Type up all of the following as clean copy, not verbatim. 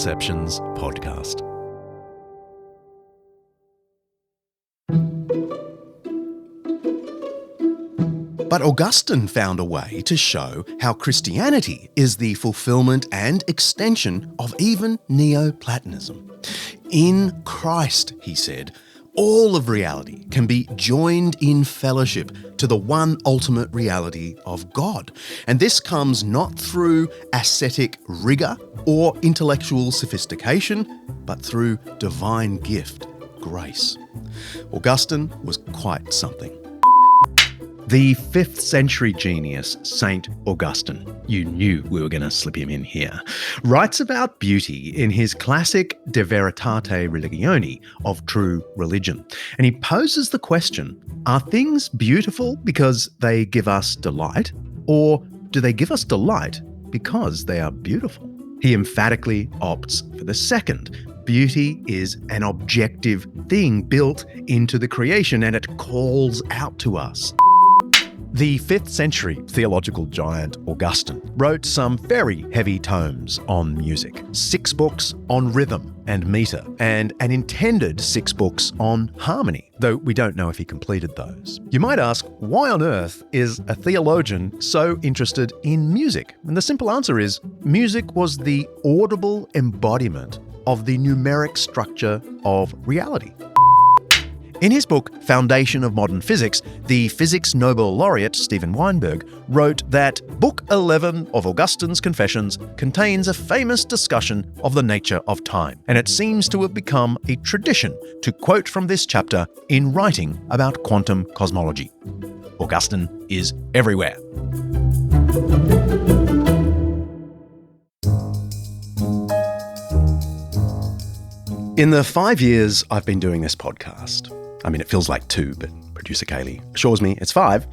Undeceptions podcast. But Augustine found a way to show how Christianity is the fulfillment and extension of even Neoplatonism. In Christ, he said, all of reality can be joined in fellowship to the one ultimate reality of God. And this comes not through ascetic rigour or intellectual sophistication, but through divine gift, grace. Augustine was quite something. The 5th century genius, Saint Augustine, you knew we were going to slip him in here, writes about beauty in his classic De Veritate Religione, of true religion. And he poses the question, are things beautiful because they give us delight, or do they give us delight because they are beautiful? He emphatically opts for the second. Beauty is an objective thing built into the creation, and it calls out to us. The 5th century theological giant Augustine wrote some very heavy tomes on music, 6 books on rhythm and meter, and an intended 6 books on harmony, though we don't know if he completed those. You might ask, why on earth is a theologian so interested in music? And the simple answer is, music was the audible embodiment of the numeric structure of reality. In his book, Foundation of Modern Physics, the physics Nobel laureate Steven Weinberg wrote that Book 11 of Augustine's Confessions contains a famous discussion of the nature of time, and it seems to have become a tradition to quote from this chapter in writing about quantum cosmology. Augustine is everywhere. In the 5 years I've been doing this podcast, it feels like 2, but producer Kaylee assures me it's 5.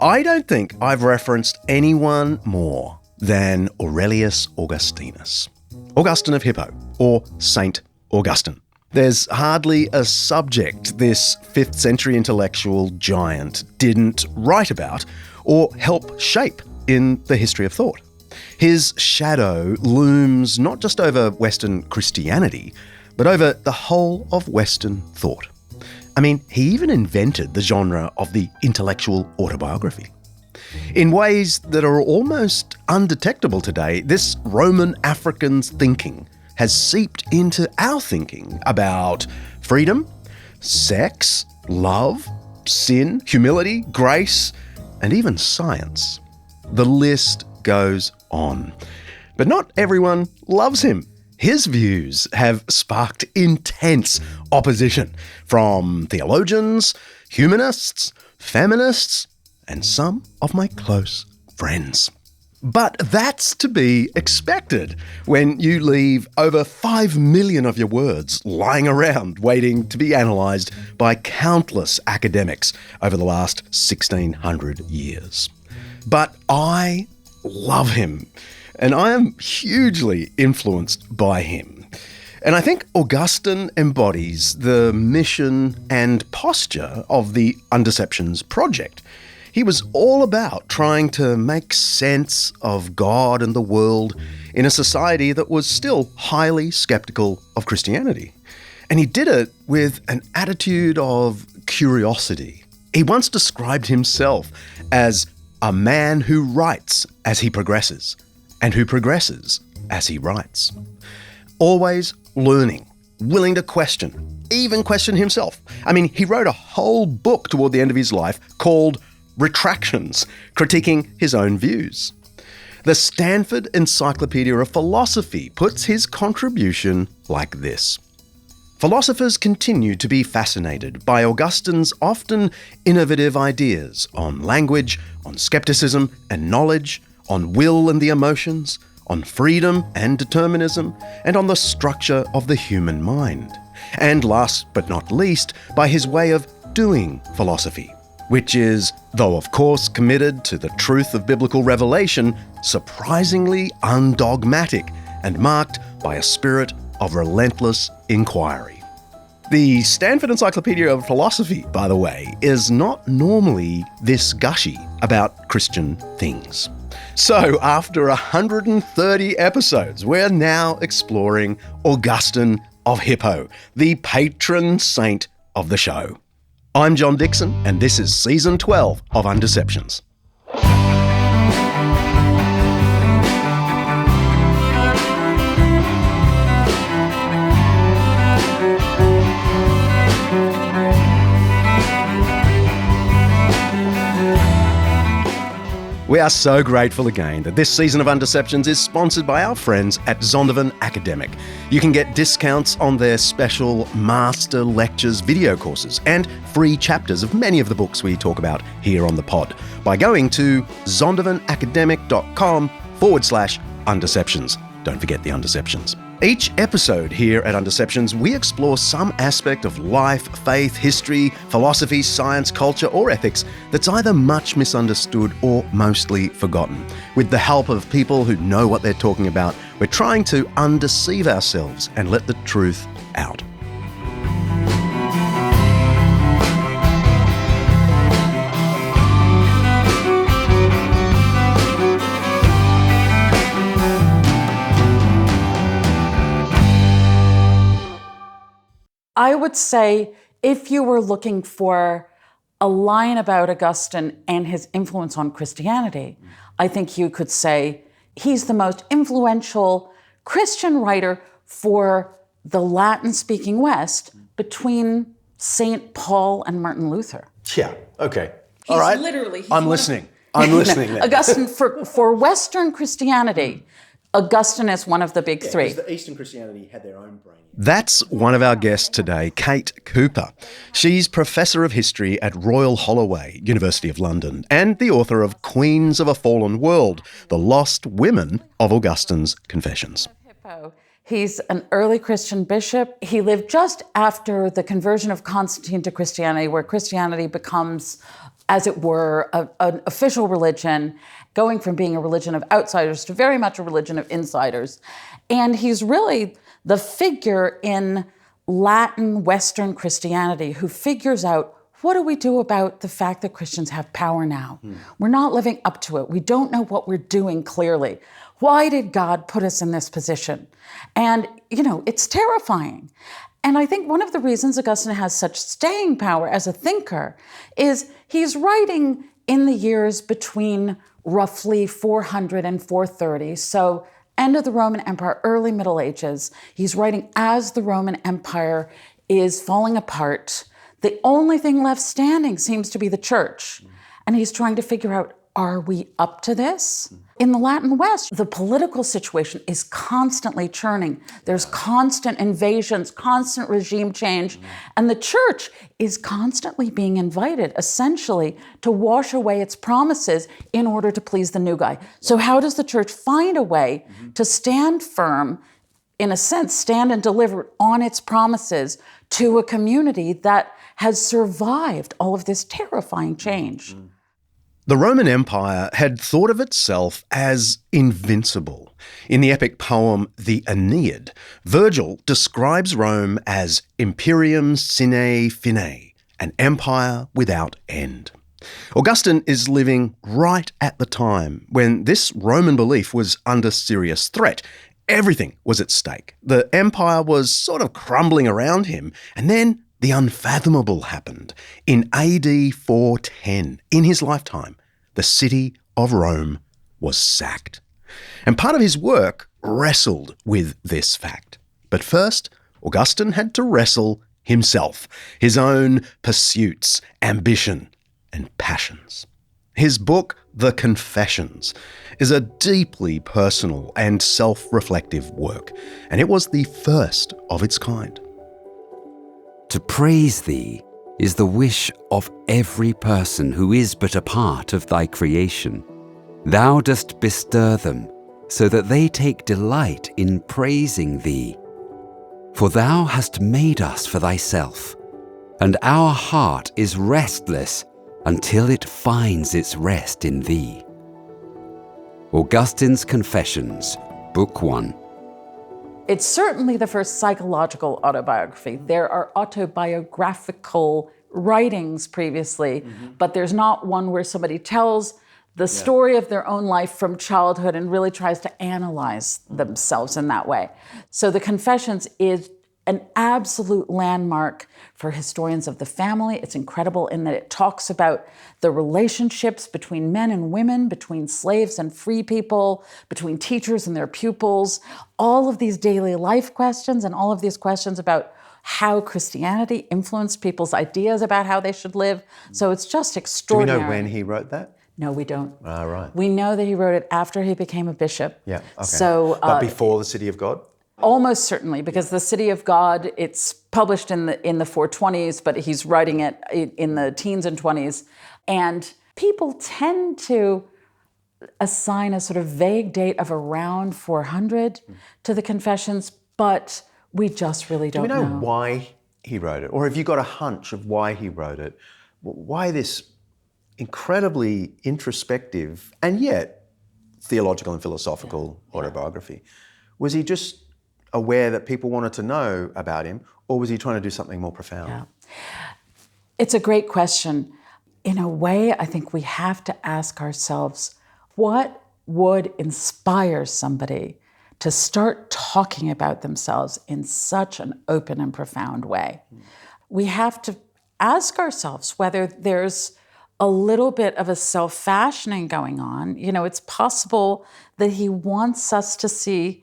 I don't think I've referenced anyone more than Aurelius Augustinus, Augustine of Hippo, or Saint Augustine. There's hardly a subject this 5th century intellectual giant didn't write about or help shape in the history of thought. His shadow looms not just over Western Christianity, but over the whole of Western thought. He even invented the genre of the intellectual autobiography. In ways that are almost undetectable today, this Roman African's thinking has seeped into our thinking about freedom, sex, love, sin, humility, grace, and even science. The list goes on. But not everyone loves him. His views have sparked intense opposition from theologians, humanists, feminists, and some of my close friends. But that's to be expected when you leave over 5 million of your words lying around waiting to be analysed by countless academics over the last 1600 years. But I love him. And I am hugely influenced by him. And I think Augustine embodies the mission and posture of the Undeceptions project. He was all about trying to make sense of God and the world in a society that was still highly skeptical of Christianity. And he did it with an attitude of curiosity. He once described himself as a man who writes as he progresses, and who progresses as he writes. Always learning, willing to question, even question himself. He wrote a whole book toward the end of his life called Retractions, critiquing his own views. The Stanford Encyclopedia of Philosophy puts his contribution like this. Philosophers continue to be fascinated by Augustine's often innovative ideas on language, on skepticism and knowledge, on will and the emotions, on freedom and determinism, and on the structure of the human mind. And last but not least, by his way of doing philosophy, which is, though of course committed to the truth of biblical revelation, surprisingly undogmatic and marked by a spirit of relentless inquiry. The Stanford Encyclopedia of Philosophy, by the way, is not normally this gushy about Christian things. So, after 130 episodes, we're now exploring Augustine of Hippo, the patron saint of the show. I'm John Dixon, and this is Season 12 of Undeceptions. We are so grateful again that this season of Undeceptions is sponsored by our friends at Zondervan Academic. You can get discounts on their special Master Lectures video courses and free chapters of many of the books we talk about here on the pod by going to zondervanacademic.com/Undeceptions. Don't forget the Undeceptions. Each episode here at Undeceptions, we explore some aspect of life, faith, history, philosophy, science, culture, or ethics that's either much misunderstood or mostly forgotten. With the help of people who know what they're talking about, we're trying to undeceive ourselves and let the truth out. I would say if you were looking for a line about Augustine and his influence on Christianity, I think you could say he's the most influential Christian writer for the Latin-speaking West between St. Paul and Martin Luther. Yeah, okay. All right. I'm listening. I'm listening. Augustine, for Western Christianity, Augustine is one of the big three. The Eastern Christianity had their own brain. That's one of our guests today, Kate Cooper. She's Professor of History at Royal Holloway, University of London, and the author of Queens of a Fallen World, The Lost Women of Augustine's Confessions. He's an early Christian bishop. He lived just after the conversion of Constantine to Christianity, where Christianity becomes, as it were, an official religion, going from being a religion of outsiders to very much a religion of insiders. And he's really the figure in Latin Western Christianity who figures out, what do we do about the fact that Christians have power now? We're not living up to it. We don't know what we're doing clearly. Why did God put us in this position? And, it's terrifying. And I think one of the reasons Augustine has such staying power as a thinker is he's writing in the years between roughly 400 and 430. So end of the Roman Empire, early Middle Ages. He's writing as the Roman Empire is falling apart. The only thing left standing seems to be the church. And he's trying to figure out, are we up to this? In the Latin West, the political situation is constantly churning. There's constant invasions, constant regime change, and the church is constantly being invited, essentially, to wash away its promises in order to please the new guy. So how does the church find a way to stand firm, in a sense, stand and deliver on its promises to a community that has survived all of this terrifying change? The Roman Empire had thought of itself as invincible. In the epic poem The Aeneid, Virgil describes Rome as imperium sine fine, an empire without end. Augustine is living right at the time when this Roman belief was under serious threat. Everything was at stake. The empire was sort of crumbling around him, and then the unfathomable happened. In AD 410, in his lifetime, the city of Rome was sacked. And part of his work wrestled with this fact. But first, Augustine had to wrestle himself, his own pursuits, ambition, and passions. His book, The Confessions, is a deeply personal and self-reflective work, and it was the first of its kind. To praise thee is the wish of every person who is but a part of thy creation. Thou dost bestir them, so that they take delight in praising thee. For thou hast made us for thyself, and our heart is restless until it finds its rest in thee. Augustine's Confessions, Book 1. It's certainly the first psychological autobiography. There are autobiographical writings previously, but there's not one where somebody tells the story of their own life from childhood and really tries to analyze themselves in that way. So the Confessions is an absolute landmark for historians of the family. It's incredible in that it talks about the relationships between men and women, between slaves and free people, between teachers and their pupils, all of these daily life questions and all of these questions about how Christianity influenced people's ideas about how they should live. So it's just extraordinary. Do we know when he wrote that? No, we don't. Right. We know that he wrote it after he became a bishop. Yeah, okay. So, but before the City of God? Almost certainly, because the City of God, it's published in the 420s, but he's writing it in the teens and 20s. And people tend to assign a sort of vague date of around 400 to the Confessions, but we just really don't know. Do we know why he wrote it? Or have you got a hunch of why he wrote it? Why this incredibly introspective and yet theological and philosophical autobiography? Was he just aware that people wanted to know about him, or was he trying to do something more profound? Yeah. It's a great question. In a way, I think we have to ask ourselves, what would inspire somebody to start talking about themselves in such an open and profound way? We have to ask ourselves whether there's a little bit of a self-fashioning going on. You know, it's possible that he wants us to see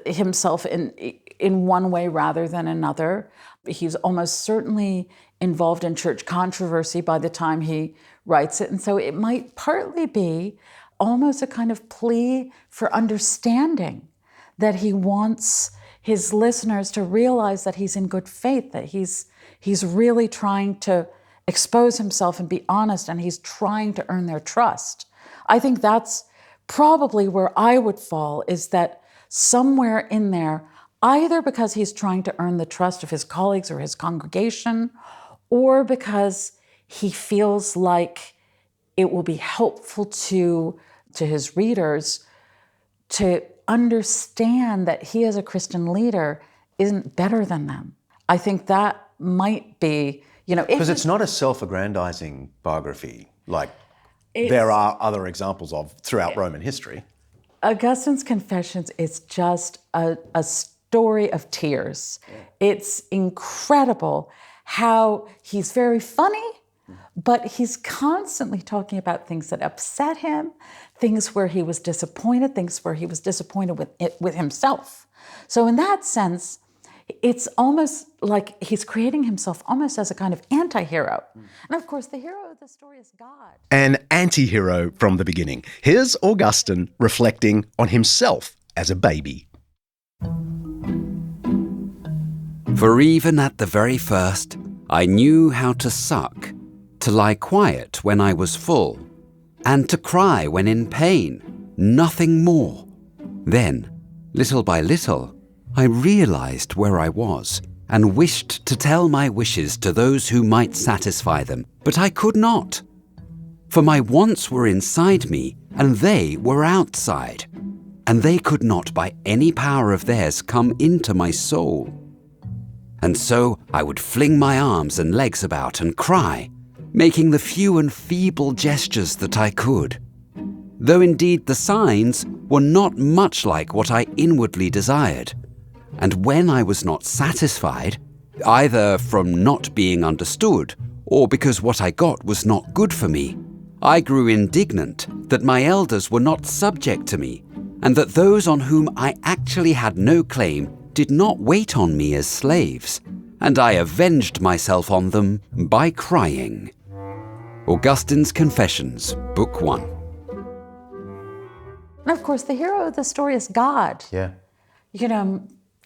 himself in one way rather than another. He's almost certainly involved in church controversy by the time he writes it. And so it might partly be almost a kind of plea for understanding, that he wants his listeners to realize that he's in good faith, that he's really trying to expose himself and be honest, and he's trying to earn their trust. I think that's probably where I would fall, is that somewhere in there, either because he's trying to earn the trust of his colleagues or his congregation, or because he feels like it will be helpful to his readers to understand that he as a Christian leader isn't better than them. I think that might be, because it's not a self-aggrandizing biography like there are other examples of throughout Roman history. Augustine's Confessions is just a story of tears. It's incredible how he's very funny, but he's constantly talking about things that upset him, things where he was disappointed, things where he was disappointed with himself. So in that sense, it's almost like he's creating himself almost as a kind of anti-hero. And of course, the hero of the story is God. An anti-hero from the beginning. Here's Augustine reflecting on himself as a baby. For even at the very first, I knew how to suck, to lie quiet when I was full, and to cry when in pain, nothing more. Then, little by little, I realized where I was and wished to tell my wishes to those who might satisfy them, but I could not. For my wants were inside me and they were outside, and they could not by any power of theirs come into my soul. And so I would fling my arms and legs about and cry, making the few and feeble gestures that I could, though indeed the signs were not much like what I inwardly desired. And when I was not satisfied, either from not being understood or because what I got was not good for me, I grew indignant that my elders were not subject to me, and that those on whom I actually had no claim did not wait on me as slaves, and I avenged myself on them by crying. Augustine's Confessions, Book 1. And of course, the hero of the story is God. Yeah.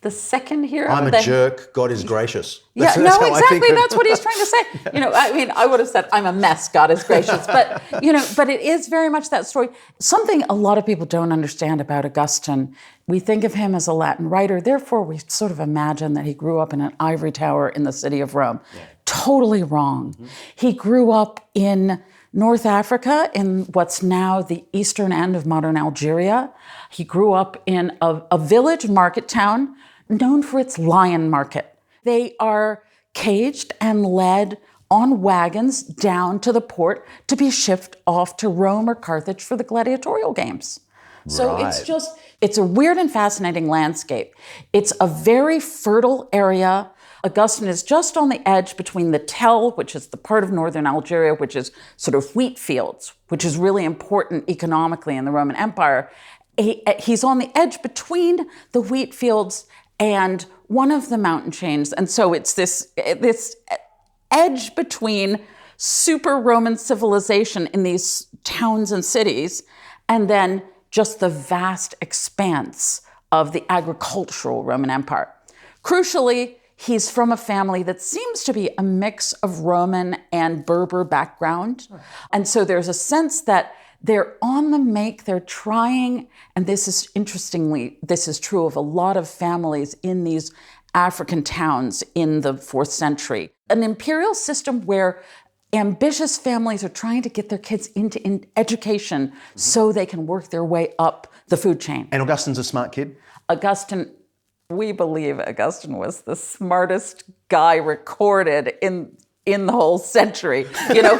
The second hero. I'm a jerk. God is gracious. Yeah, exactly. That's what he's trying to say. I would have said, I'm a mess. God is gracious. But, but it is very much that story. Something a lot of people don't understand about Augustine. We think of him as a Latin writer. Therefore, we sort of imagine that he grew up in an ivory tower in the city of Rome. Yeah. Totally wrong. Mm-hmm. He grew up in North Africa, in what's now the eastern end of modern Algeria. He grew up in a village market town known for its lion market. They are caged and led on wagons down to the port to be shipped off to Rome or Carthage for the gladiatorial games. So it's a weird and fascinating landscape. It's a very fertile area. Augustine is just on the edge between the Tell, which is the part of northern Algeria, which is sort of wheat fields, which is really important economically in the Roman Empire. He's on the edge between the wheat fields and one of the mountain chains. And so it's this edge between super Roman civilization in these towns and cities, and then just the vast expanse of the agricultural Roman Empire. Crucially, he's from a family that seems to be a mix of Roman and Berber background. And so there's a sense that they're on the make, they're trying, and this is true of a lot of families in these African towns in the 4th century. An imperial system where ambitious families are trying to get their kids into education so they can work their way up the food chain. And Augustine's a smart kid? We believe Augustine was the smartest guy recorded in the whole century.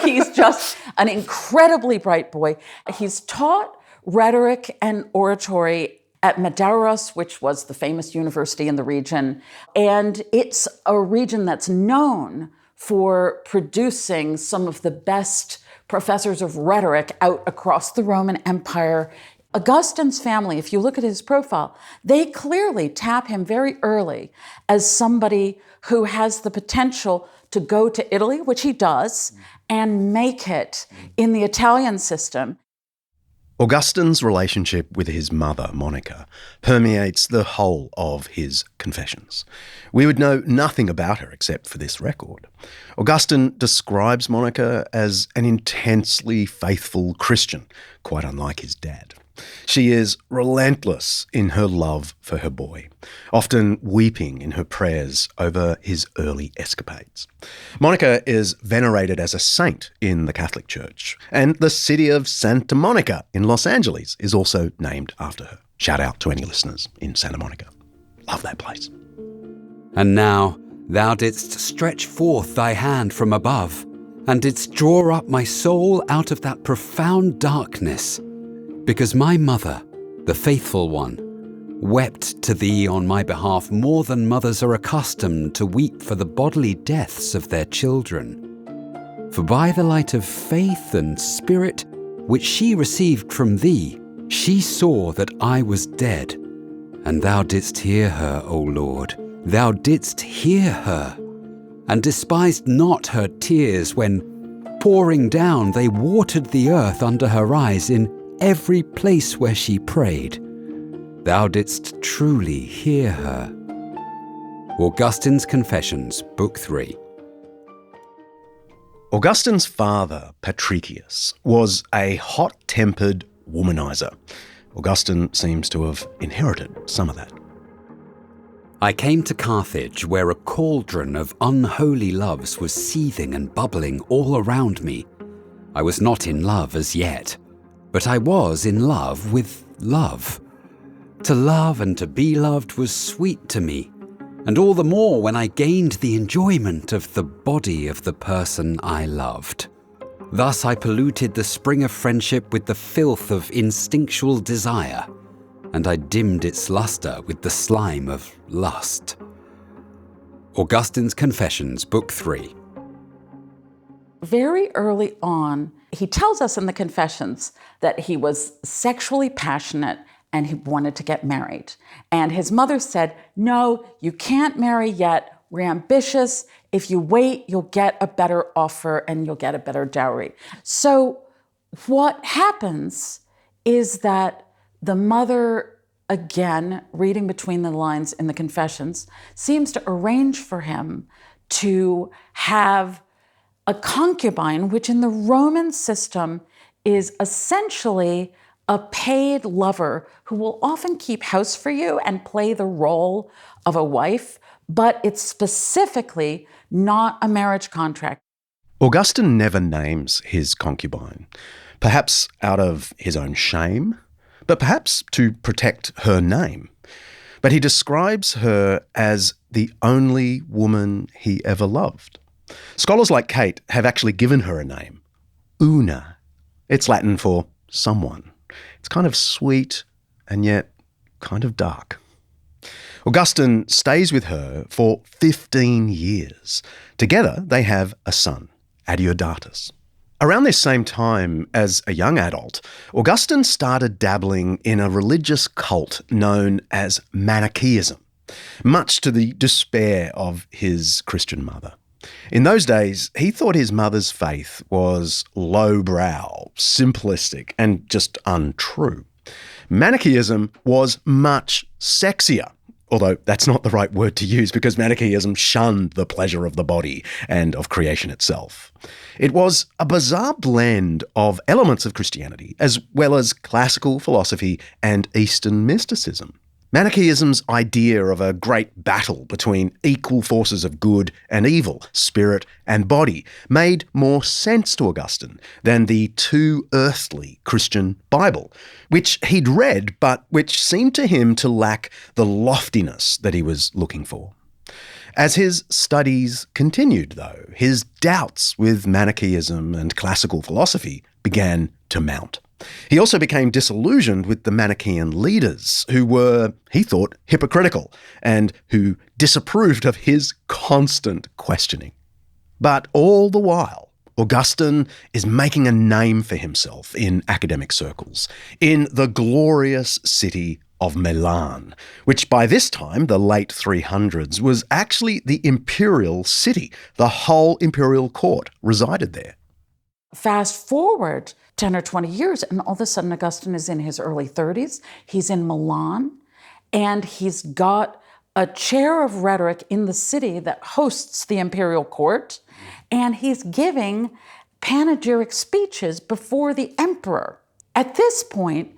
He's just an incredibly bright boy. He's taught rhetoric and oratory at Madeiros, which was the famous university in the region. And it's a region that's known for producing some of the best professors of rhetoric out across the Roman Empire. Augustine's family, if you look at his profile, they clearly tap him very early as somebody who has the potential to go to Italy, which he does, and make it in the Italian system. Augustine's relationship with his mother, Monica, permeates the whole of his Confessions. We would know nothing about her except for this record. Augustine describes Monica as an intensely faithful Christian, quite unlike his dad. She is relentless in her love for her boy, often weeping in her prayers over his early escapades. Monica is venerated as a saint in the Catholic Church, and the city of Santa Monica in Los Angeles is also named after her. Shout out to any listeners in Santa Monica. Love that place. And now thou didst stretch forth thy hand from above, and didst draw up my soul out of that profound darkness, because my mother, the faithful one, wept to thee on my behalf more than mothers are accustomed to weep for the bodily deaths of their children. For by the light of faith and spirit which she received from thee, she saw that I was dead, and thou didst hear her, O Lord. Thou didst hear her, and despised not her tears when, pouring down, they watered the earth under her eyes in every place where she prayed. Thou didst truly hear her. Augustine's Confessions, Book 3. Augustine's father, Patricius, was a hot-tempered womanizer. Augustine seems to have inherited some of that. I came to Carthage, where a cauldron of unholy loves was seething and bubbling all around me. I was not in love as yet, but I was in love with love. To love and to be loved was sweet to me, and all the more when I gained the enjoyment of the body of the person I loved. Thus I polluted the spring of friendship with the filth of instinctual desire, and I dimmed its luster with the slime of lust. Augustine's Confessions, Book 3. Very early on, he tells us in the Confessions that he was sexually passionate and he wanted to get married. And his mother said, no, you can't marry yet. We're ambitious. If you wait, you'll get a better offer and you'll get a better dowry. So what happens is that the mother, again, reading between the lines in the Confessions, seems to arrange for him to have a concubine, which in the Roman system is essentially a paid lover who will often keep house for you and play the role of a wife, but it's specifically not a marriage contract. Augustine never names his concubine, perhaps out of his own shame, but perhaps to protect her name. But he describes her as the only woman he ever loved. Scholars like Kate have actually given her a name, Una. It's Latin for someone. It's kind of sweet and yet kind of dark. Augustine stays with her for 15 years. Together, they have a son, Adeodatus. Around this same time, as a young adult, Augustine started dabbling in a religious cult known as Manichaeism, much to the despair of his Christian mother. In those days, he thought his mother's faith was lowbrow, simplistic, and just untrue. Manichaeism was much sexier, although that's not the right word to use because Manichaeism shunned the pleasure of the body and of creation itself. It was a bizarre blend of elements of Christianity as well as classical philosophy and Eastern mysticism. Manichaeism's idea of a great battle between equal forces of good and evil, spirit and body, made more sense to Augustine than the too earthly Christian Bible, which he'd read but which seemed to him to lack the loftiness that he was looking for. As his studies continued, though, his doubts with Manichaeism and classical philosophy began to mount. He also became disillusioned with the Manichaean leaders who were, he thought, hypocritical and who disapproved of his constant questioning. But all the while, Augustine is making a name for himself in academic circles, in the glorious city of Milan, which by this time, the late 300s, was actually the imperial city. The whole imperial court resided there. Fast forward 10 or 20 years, and all of a sudden Augustine is in his early 30s. He's in Milan, and he's got a chair of rhetoric in the city that hosts the imperial court, and he's giving panegyric speeches before the emperor. At this point,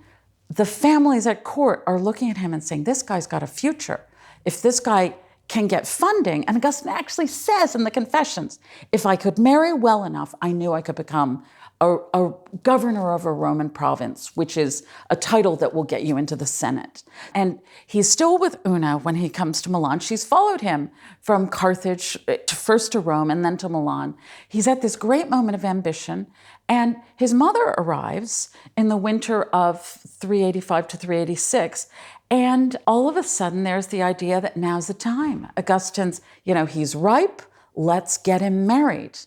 the families at court are looking at him and saying, this guy's got a future. If this guy can get funding, and Augustine actually says in the Confessions, if I could marry well enough, I knew I could become a governor of a Roman province, which is a title that will get you into the Senate. And he's still with Una when he comes to Milan. She's followed him from Carthage, first to Rome and then to Milan. He's at this great moment of ambition, and his mother arrives in the winter of 385 to 386, and all of a sudden there's the idea that now's the time. Augustine's, he's ripe, let's get him married.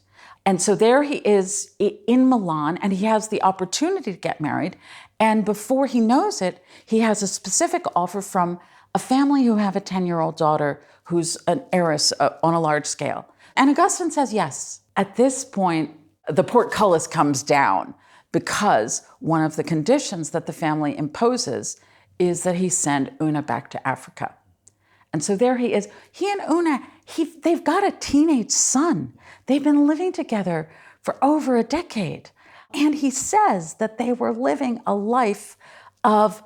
And so there he is in Milan, and he has the opportunity to get married. And before he knows it, he has a specific offer from a family who have a 10-year-old daughter who's an heiress on a large scale. And Augustine says yes. At this point, the portcullis comes down because one of the conditions that the family imposes is that he send Una back to Africa. And so there he is. He and Una, they've got a teenage son. They've been living together for over a decade. And he says that they were living a life of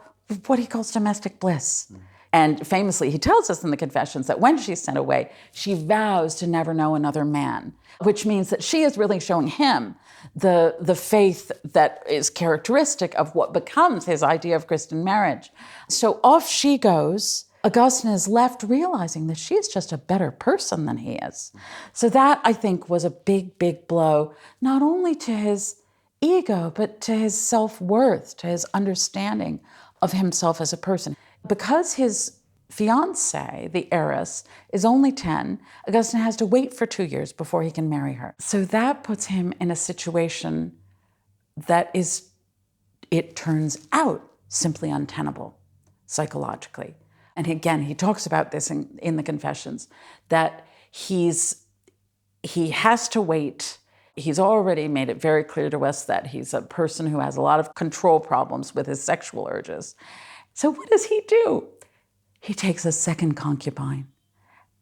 what he calls domestic bliss. And famously, he tells us in the Confessions that when she's sent away, she vows to never know another man, which means that she is really showing him the faith that is characteristic of what becomes his idea of Christian marriage. So off she goes. Augustine is left realizing that she's just a better person than he is. So that, I think, was a big, big blow, not only to his ego, but to his self-worth, to his understanding of himself as a person. Because his fiancée, the heiress, is only 10, Augustine has to wait for 2 years before he can marry her. So that puts him in a situation that is, it turns out, simply untenable psychologically. And again, he talks about this in the Confessions, that he has to wait. He's already made it very clear to us that he's a person who has a lot of control problems with his sexual urges. So what does he do? He takes a second concubine.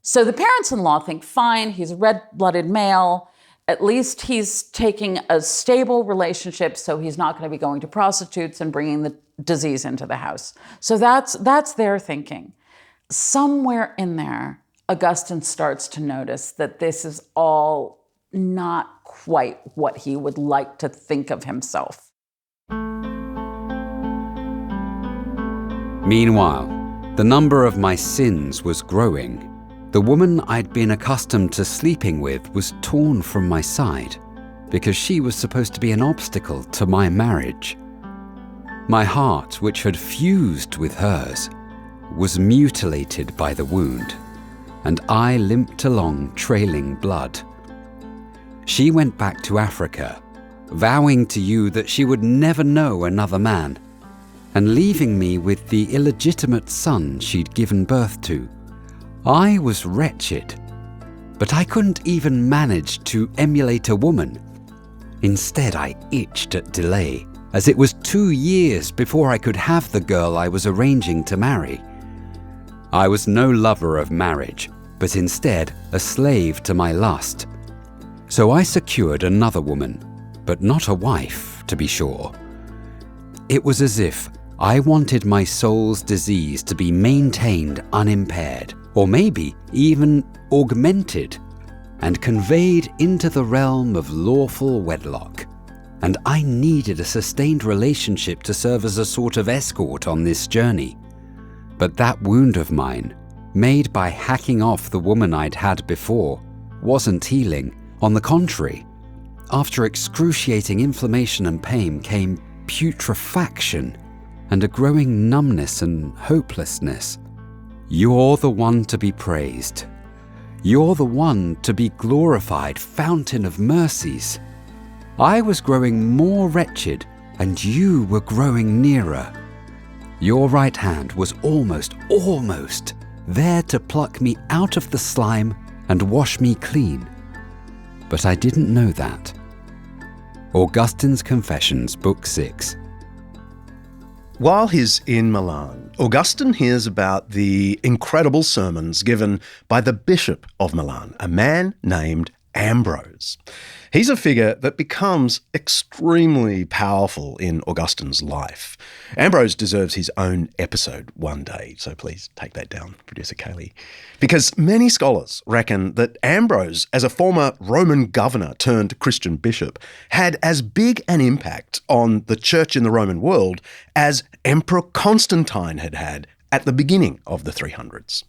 So the parents-in-law think, fine, he's a red-blooded male. At least he's taking a stable relationship, so he's not going to be going to prostitutes and bringing the disease into the house. So that's their thinking. Somewhere in there, Augustine starts to notice that this is all not quite what he would like to think of himself. Meanwhile, the number of my sins was growing. The woman I'd been accustomed to sleeping with was torn from my side because she was supposed to be an obstacle to my marriage. My heart, which had fused with hers, was mutilated by the wound, and I limped along trailing blood. She went back to Africa, vowing to you that she would never know another man, and leaving me with the illegitimate son she'd given birth to. I was wretched, but I couldn't even manage to emulate a woman. Instead, I itched at delay, as it was 2 years before I could have the girl I was arranging to marry. I was no lover of marriage, but instead a slave to my lust. So I secured another woman, but not a wife, to be sure. It was as if I wanted my soul's disease to be maintained unimpaired, or maybe even augmented, and conveyed into the realm of lawful wedlock. And I needed a sustained relationship to serve as a sort of escort on this journey. But that wound of mine, made by hacking off the woman I'd had before, wasn't healing. On the contrary, after excruciating inflammation and pain came putrefaction and a growing numbness and hopelessness. You're the one to be praised. You're the one to be glorified, fountain of mercies. I was growing more wretched, and you were growing nearer. Your right hand was almost there to pluck me out of the slime and wash me clean. But I didn't know that. Augustine's Confessions, Book 6. While he's in Milan, Augustine hears about the incredible sermons given by the Bishop of Milan, a man named Ambrose. He's a figure that becomes extremely powerful in Augustine's life. Ambrose deserves his own episode one day, so please take that down, Producer Kaylee. Because many scholars reckon that Ambrose, as a former Roman governor turned Christian bishop, had as big an impact on the church in the Roman world as Emperor Constantine had had at the beginning of the 300s.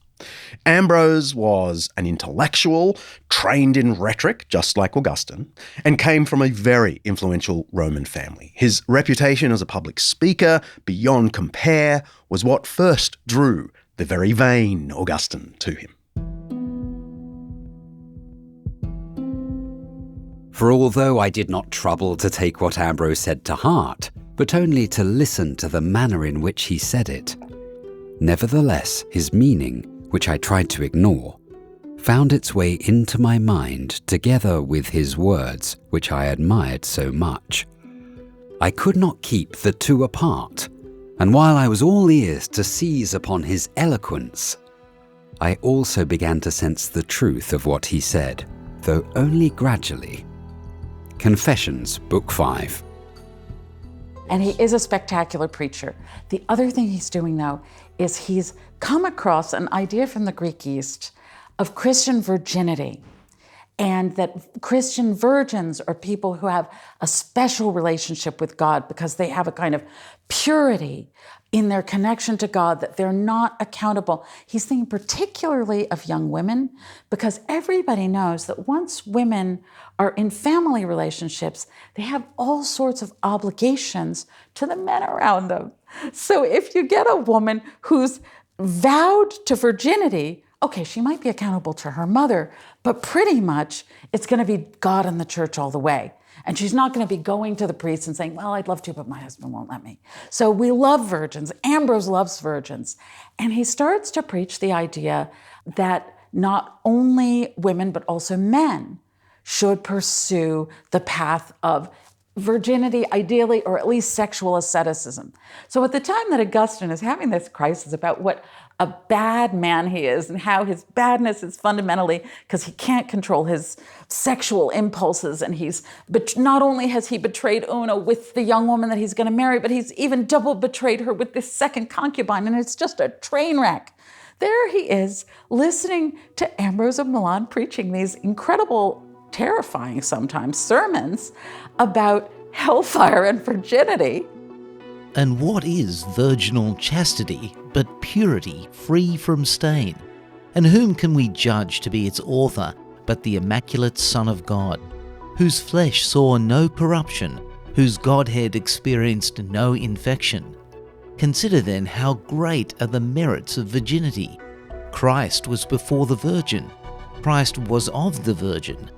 Ambrose was an intellectual, trained in rhetoric, just like Augustine, and came from a very influential Roman family. His reputation as a public speaker, beyond compare, was what first drew the very vain Augustine to him. For although I did not trouble to take what Ambrose said to heart, but only to listen to the manner in which he said it, nevertheless his meaning, which I tried to ignore, found its way into my mind together with his words, which I admired so much. I could not keep the two apart, and while I was all ears to seize upon his eloquence, I also began to sense the truth of what he said, though only gradually. Confessions, Book 5. And he is a spectacular preacher. The other thing he's doing, though, is he's come across an idea from the Greek East of Christian virginity, and that Christian virgins are people who have a special relationship with God because they have a kind of purity in their connection to God, that they're not accountable. He's thinking particularly of young women, because everybody knows that once women are in family relationships, they have all sorts of obligations to the men around them. So if you get a woman who's vowed to virginity, okay, she might be accountable to her mother, but pretty much it's going to be God and the church all the way. And she's not going to be going to the priest and saying, well, I'd love to, but my husband won't let me. So we love virgins. Ambrose loves virgins. And he starts to preach the idea that not only women, but also men should pursue the path of virginity, ideally, or at least sexual asceticism. So at the time that Augustine is having this crisis about what a bad man he is and how his badness is fundamentally because he can't control his sexual impulses, and but not only has he betrayed Una with the young woman that he's going to marry, but he's even double betrayed her with this second concubine, and it's just a train wreck. There he is, listening to Ambrose of Milan preaching these incredible, terrifying sometimes, sermons about hellfire and virginity. And what is virginal chastity but purity free from stain? And whom can we judge to be its author but the immaculate Son of God, whose flesh saw no corruption, whose Godhead experienced no infection? Consider then how great are the merits of virginity. Christ was before the Virgin. Christ was of the Virgin.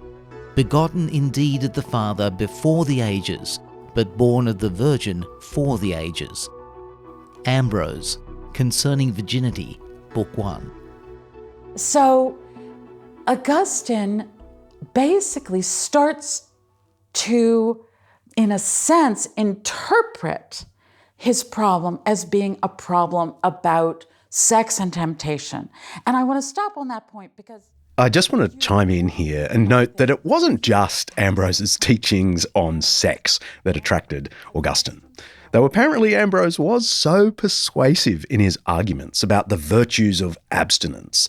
Begotten indeed of the Father before the ages, but born of the Virgin for the ages. Ambrose, Concerning Virginity, Book 1. So Augustine basically starts to, in a sense, interpret his problem as being a problem about sex and temptation. And I want to stop on that point because I just want to chime in here and note that it wasn't just Ambrose's teachings on sex that attracted Augustine. Though apparently Ambrose was so persuasive in his arguments about the virtues of abstinence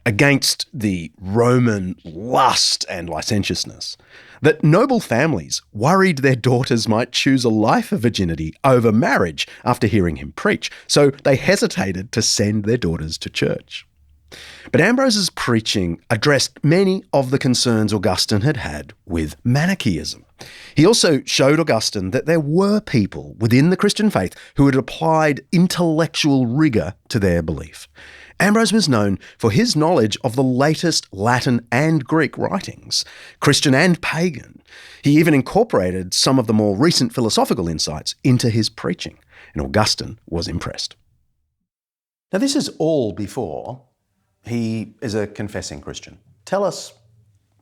against the Roman lust and licentiousness, that noble families worried their daughters might choose a life of virginity over marriage after hearing him preach, so they hesitated to send their daughters to church. But Ambrose's preaching addressed many of the concerns Augustine had had with Manichaeism. He also showed Augustine that there were people within the Christian faith who had applied intellectual rigour to their belief. Ambrose was known for his knowledge of the latest Latin and Greek writings, Christian and pagan. He even incorporated some of the more recent philosophical insights into his preaching, and Augustine was impressed. Now, this is all before he is a confessing Christian. Tell us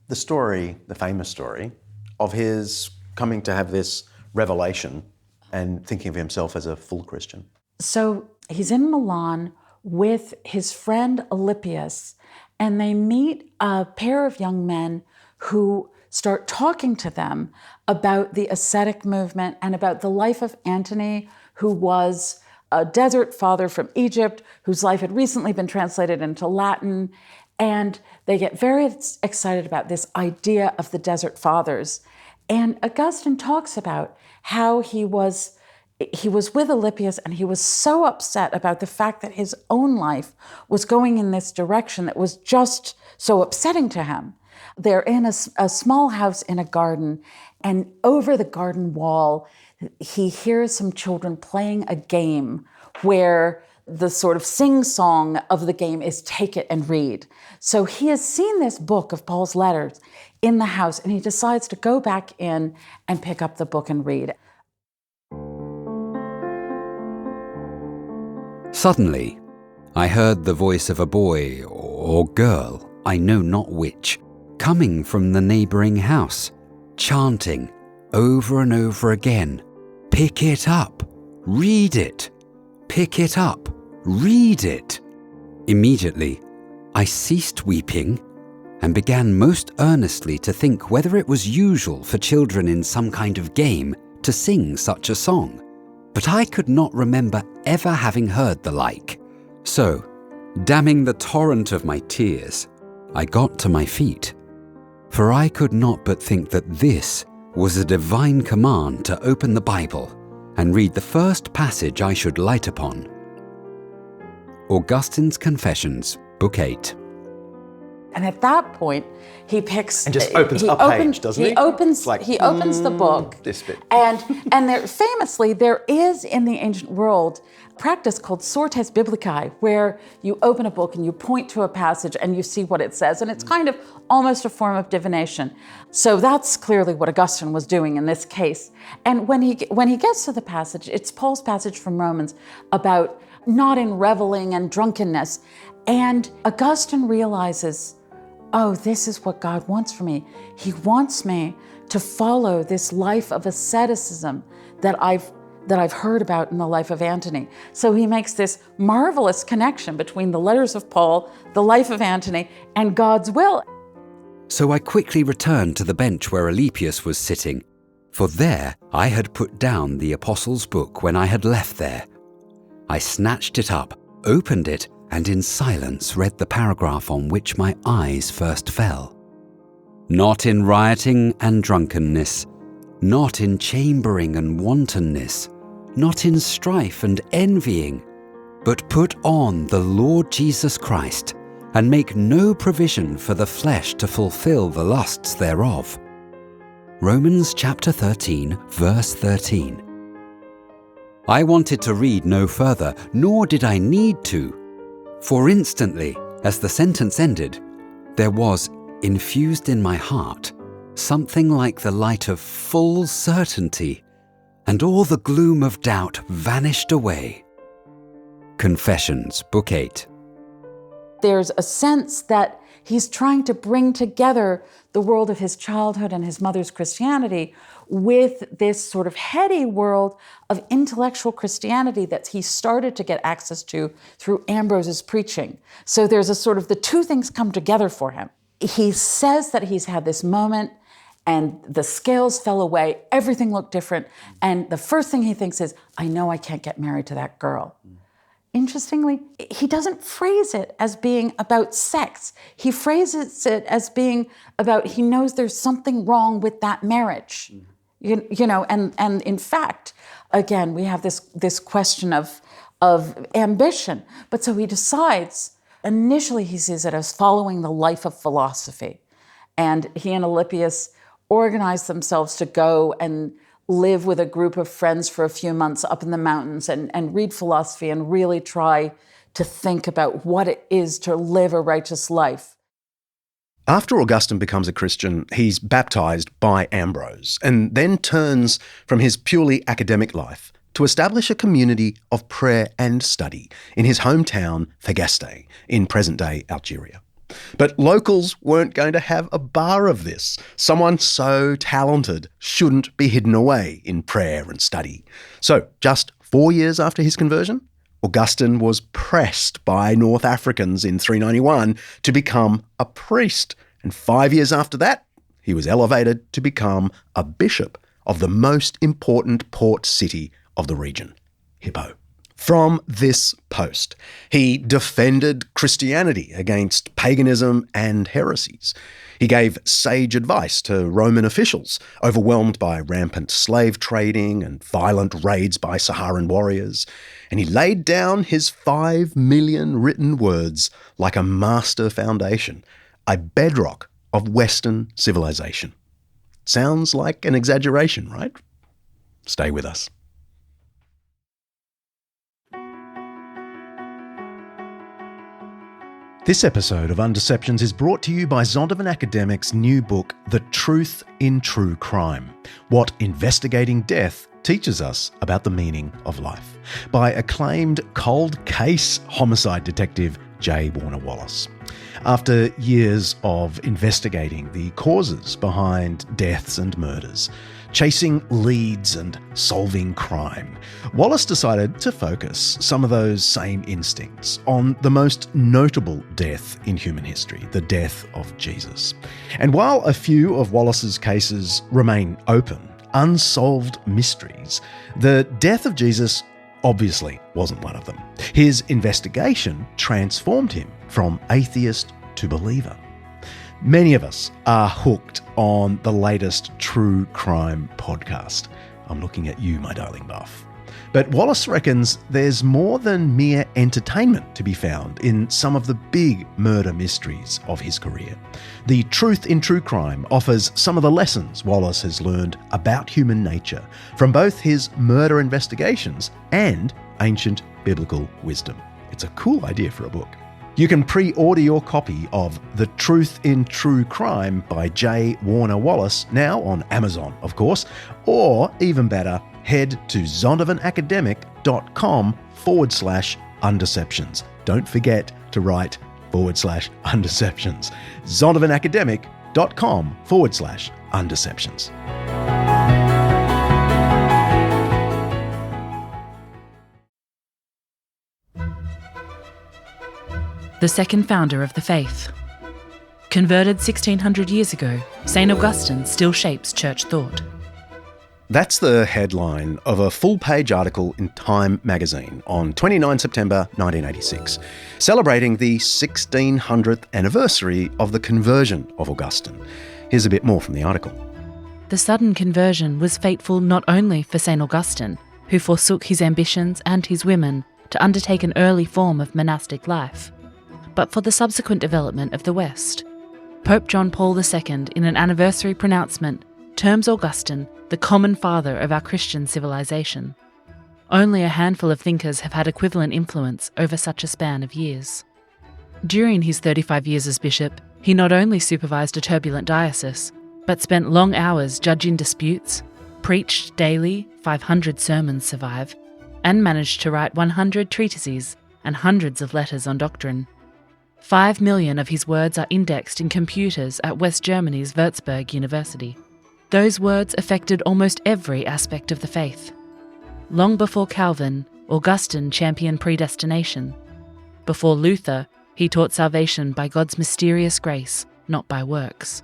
the story, the famous story, of his coming to have this revelation and thinking of himself as a full Christian. So he's in Milan with his friend Alypius, and they meet a pair of young men who start talking to them about the ascetic movement and about the life of Antony, who was a desert father from Egypt, whose life had recently been translated into Latin. And they get very excited about this idea of the desert fathers. And Augustine talks about how he was with Alypius, and he was so upset about the fact that his own life was going in this direction that was just so upsetting to him. They're in a small house in a garden, and over the garden wall, he hears some children playing a game where the sort of sing-song of the game is take it and read. So he has seen this book of Paul's letters in the house, and he decides to go back in and pick up the book and read. Suddenly, I heard the voice of a boy or girl, I know not which, coming from the neighbouring house, chanting over and over again, "Pick it up, read it, pick it up, read it." Immediately, I ceased weeping and began most earnestly to think whether it was usual for children in some kind of game to sing such a song. But I could not remember ever having heard the like. So, damming the torrent of my tears, I got to my feet. For I could not but think that this was a divine command to open the Bible and read the first passage I should light upon. Augustine's Confessions, Book 8. And at that point, he picks And just opens a page, doesn't he? He opens the book. This bit. And there, famously, there is in the ancient world a practice called sortes biblicae, where you open a book and you point to a passage and you see what it says. And it's kind of almost a form of divination. So that's clearly what Augustine was doing in this case. And when he gets to the passage, it's Paul's passage from Romans about not in reveling and drunkenness. And Augustine realizes, oh, this is what God wants for me. He wants me to follow this life of asceticism that I've heard about in the life of Antony. So he makes this marvelous connection between the letters of Paul, the life of Antony, and God's will. So I quickly returned to the bench where Alypius was sitting, for there I had put down the Apostles' Book when I had left there. I snatched it up, opened it, and in silence read the paragraph on which my eyes first fell. Not in rioting and drunkenness, not in chambering and wantonness, not in strife and envying, but put on the Lord Jesus Christ, and make no provision for the flesh to fulfill the lusts thereof. Romans chapter 13, verse 13. I wanted to read no further, nor did I need to, for instantly, as the sentence ended, there was, infused in my heart, something like the light of full certainty, and all the gloom of doubt vanished away. Confessions, Book 8. There's a sense that he's trying to bring together the world of his childhood and his mother's Christianity with this sort of heady world of intellectual Christianity that he started to get access to through Ambrose's preaching. So there's a sort of, the two things come together for him. He says that he's had this moment and the scales fell away, everything looked different, and the first thing he thinks is, I know I can't get married to that girl. Interestingly, he doesn't phrase it as being about sex. He phrases it as being about, he knows there's something wrong with that marriage. You know, and in fact, again, we have this question of ambition. But so he decides, initially he sees it as following the life of philosophy. And he and Alypius organize themselves to go and live with a group of friends for a few months up in the mountains and read philosophy and really try to think about what it is to live a righteous life. After Augustine becomes a Christian, he's baptised by Ambrose and then turns from his purely academic life to establish a community of prayer and study in his hometown, Thagaste, in present-day Algeria. But locals weren't going to have a bar of this. Someone so talented shouldn't be hidden away in prayer and study. So just 4 years after his conversion, Augustine was pressed by North Africans in 391 to become a priest. And 5 years after that, he was elevated to become a bishop of the most important port city of the region, Hippo. From this post, he defended Christianity against paganism and heresies. He gave sage advice to Roman officials overwhelmed by rampant slave trading and violent raids by Saharan warriors. And he laid down his 5 million written words like a master foundation, a bedrock of Western civilization. Sounds like an exaggeration, right? Stay with us. This episode of Undeceptions is brought to you by Zondervan Academic's new book, The Truth in True Crime: What Investigating Death Teaches Us About the Meaning of Life, by acclaimed cold case homicide detective J. Warner Wallace. After years of investigating the causes behind deaths and murders, chasing leads and solving crime, Wallace decided to focus some of those same instincts on the most notable death in human history, the death of Jesus. And while a few of Wallace's cases remain open, unsolved mysteries, the death of Jesus obviously wasn't one of them. His investigation transformed him from atheist to believer. Many of us are hooked on the latest true crime podcast. I'm looking at you, my darling buff. But Wallace reckons there's more than mere entertainment to be found in some of the big murder mysteries of his career. The Truth in True Crime offers some of the lessons Wallace has learned about human nature from both his murder investigations and ancient biblical wisdom. It's a cool idea for a book. You can pre-order your copy of The Truth in True Crime by J. Warner Wallace now on Amazon, of course, or even better, head to zondervanacademic.com/undeceptions. Don't forget to write /undeceptions. zondervanacademic.com/undeceptions. The second founder of the faith. Converted 1600 years ago, St. Augustine still shapes church thought. That's the headline of a full-page article in Time magazine on 29 September 1986, celebrating the 1600th anniversary of the conversion of Augustine. Here's a bit more from the article. The sudden conversion was fateful not only for St. Augustine, who forsook his ambitions and his women to undertake an early form of monastic life, but for the subsequent development of the West. Pope John Paul II, in an anniversary pronouncement, terms Augustine the common father of our Christian civilization. Only a handful of thinkers have had equivalent influence over such a span of years. During his 35 years as bishop, he not only supervised a turbulent diocese, but spent long hours judging disputes, preached daily, 500 sermons survive, and managed to write 100 treatises and hundreds of letters on doctrine. 5 million of his words are indexed in computers at West Germany's Würzburg University. Those words affected almost every aspect of the faith. Long before Calvin, Augustine championed predestination. Before Luther, he taught salvation by God's mysterious grace, not by works.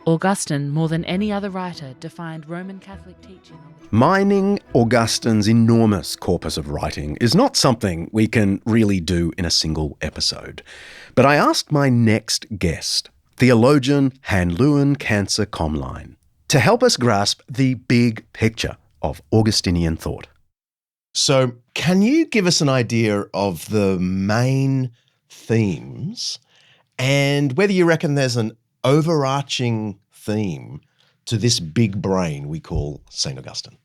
Augustine, more than any other writer, defined Roman Catholic teaching on the... Mining Augustine's enormous corpus of writing is not something we can really do in a single episode. But I asked my next guest, theologian Hanluan Cancer Comline, to help us grasp the big picture of Augustinian thought. So, can you give us an idea of the main themes and whether you reckon there's an overarching theme to this big brain we call St. Augustine?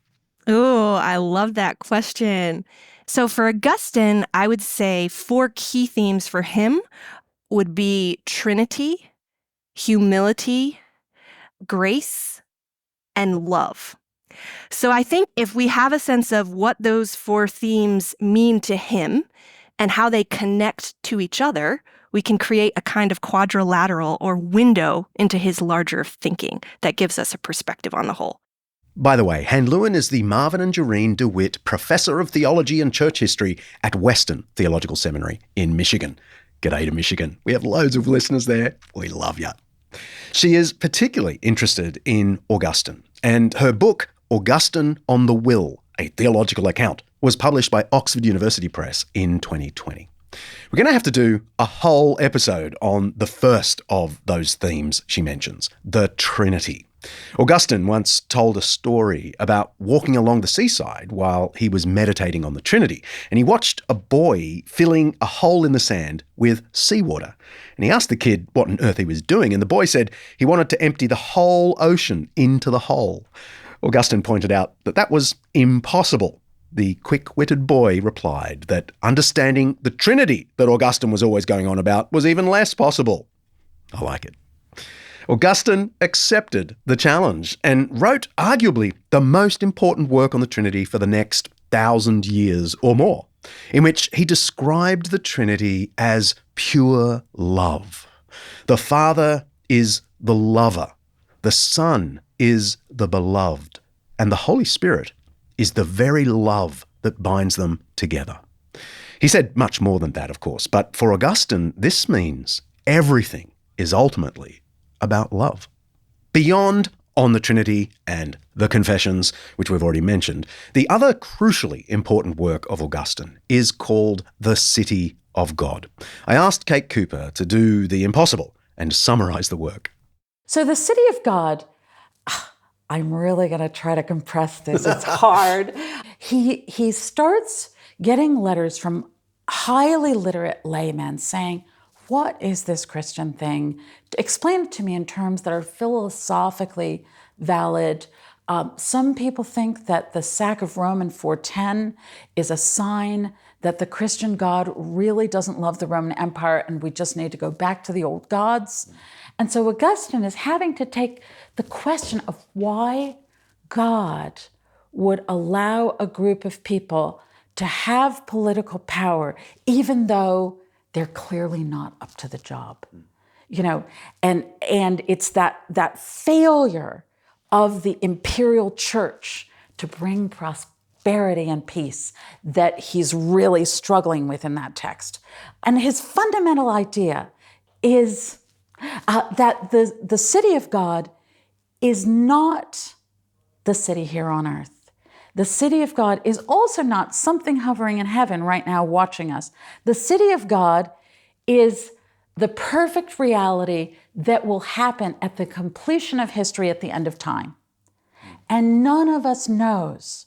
Oh, I love that question. So for Augustine, I would say 4 key themes for him would be Trinity, humility, grace, and love. So I think if we have a sense of what those 4 themes mean to him and how they connect to each other, we can create a kind of quadrilateral or window into his larger thinking that gives us a perspective on the whole. By the way, Hanluan is the Marvin and Jareen DeWitt Professor of Theology and Church History at Western Theological Seminary in Michigan. G'day to Michigan. We have loads of listeners there. We love ya. She is particularly interested in Augustine, and her book, Augustine on the Will, a Theological Account, was published by Oxford University Press in 2020. We're going to have to do a whole episode on the first of those themes she mentions, the Trinity. Augustine once told a story about walking along the seaside while he was meditating on the Trinity, and he watched a boy filling a hole in the sand with seawater. And he asked the kid what on earth he was doing, and the boy said he wanted to empty the whole ocean into the hole. Augustine pointed out that that was impossible. The quick-witted boy replied that understanding the Trinity that Augustine was always going on about was even less possible. I like it. Augustine accepted the challenge and wrote arguably the most important work on the Trinity for the next 1,000 years or more, in which he described the Trinity as pure love. The Father is the lover, the Son is the beloved, and the Holy Spirit is the very love that binds them together. He said much more than that, of course, but for Augustine, this means everything is ultimately about love. Beyond On the Trinity and the Confessions, which we've already mentioned, the other crucially important work of Augustine is called The City of God. I asked Kate Cooper to do the impossible and summarize the work. So the City of God, I'm really going to try to compress this. It's hard. He starts getting letters from highly literate laymen saying, what is this Christian thing? Explain it to me in terms that are philosophically valid. Some people think that the sack of Rome in 410 is a sign that the Christian God really doesn't love the Roman Empire and we just need to go back to the old gods. And so Augustine is having to take the question of why God would allow a group of people to have political power, even though they're clearly not up to the job, and it's that failure of the imperial church to bring prosperity and peace that he's really struggling with in that text. And his fundamental idea is that the city of God is not the city here on earth. The city of God is also not something hovering in heaven right now watching us. The city of God is the perfect reality that will happen at the completion of history at the end of time. And none of us knows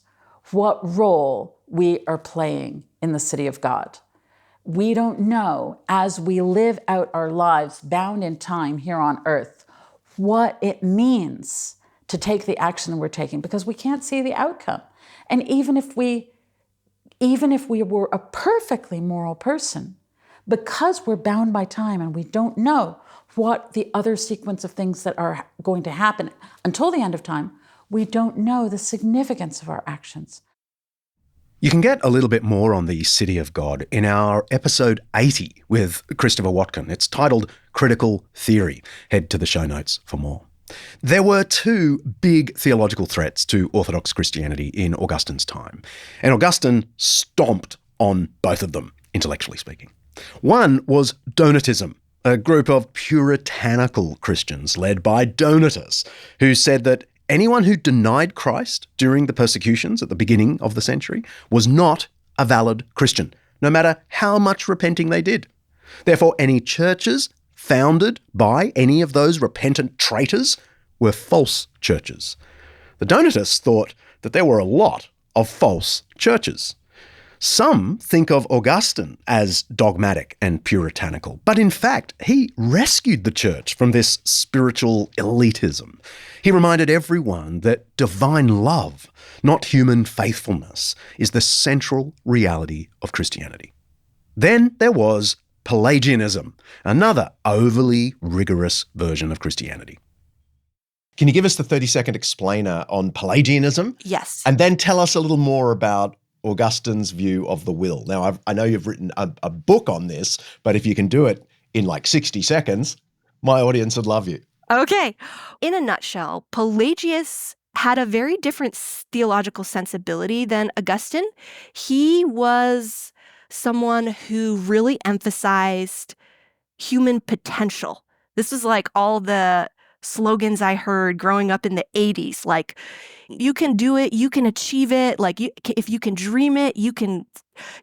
what role we are playing in the city of God. We don't know, as we live out our lives bound in time here on earth, what it means to take the action that we're taking, because we can't see the outcome. And even if we were a perfectly moral person, because we're bound by time and we don't know what the other sequence of things that are going to happen until the end of time, we don't know the significance of our actions. You can get a little bit more on the City of God in our episode 80 with Christopher Watkin. It's titled Critical Theory. Head to the show notes for more. There were two big theological threats to Orthodox Christianity in Augustine's time, and Augustine stomped on both of them, intellectually speaking. One was Donatism, a group of puritanical Christians led by Donatus, who said that anyone who denied Christ during the persecutions at the beginning of the century was not a valid Christian, no matter how much repenting they did. Therefore, any churches founded by any of those repentant traitors were false churches. The Donatists thought that there were a lot of false churches. Some think of Augustine as dogmatic and puritanical, but in fact, he rescued the church from this spiritual elitism. He reminded everyone that divine love, not human faithfulness, is the central reality of Christianity. Then there was Pelagianism, another overly rigorous version of Christianity. Can you give us the 30-second explainer on Pelagianism? Yes. And then tell us a little more about Augustine's view of the will. Now, I know you've written a book on this, but if you can do it in like 60 seconds, my audience would love you. Okay. In a nutshell, Pelagius had a very different theological sensibility than Augustine. He was someone who really emphasized human potential. This was like all the slogans I heard growing up in the 80s, like, you can do it, you can achieve it, like, if you can dream it, you can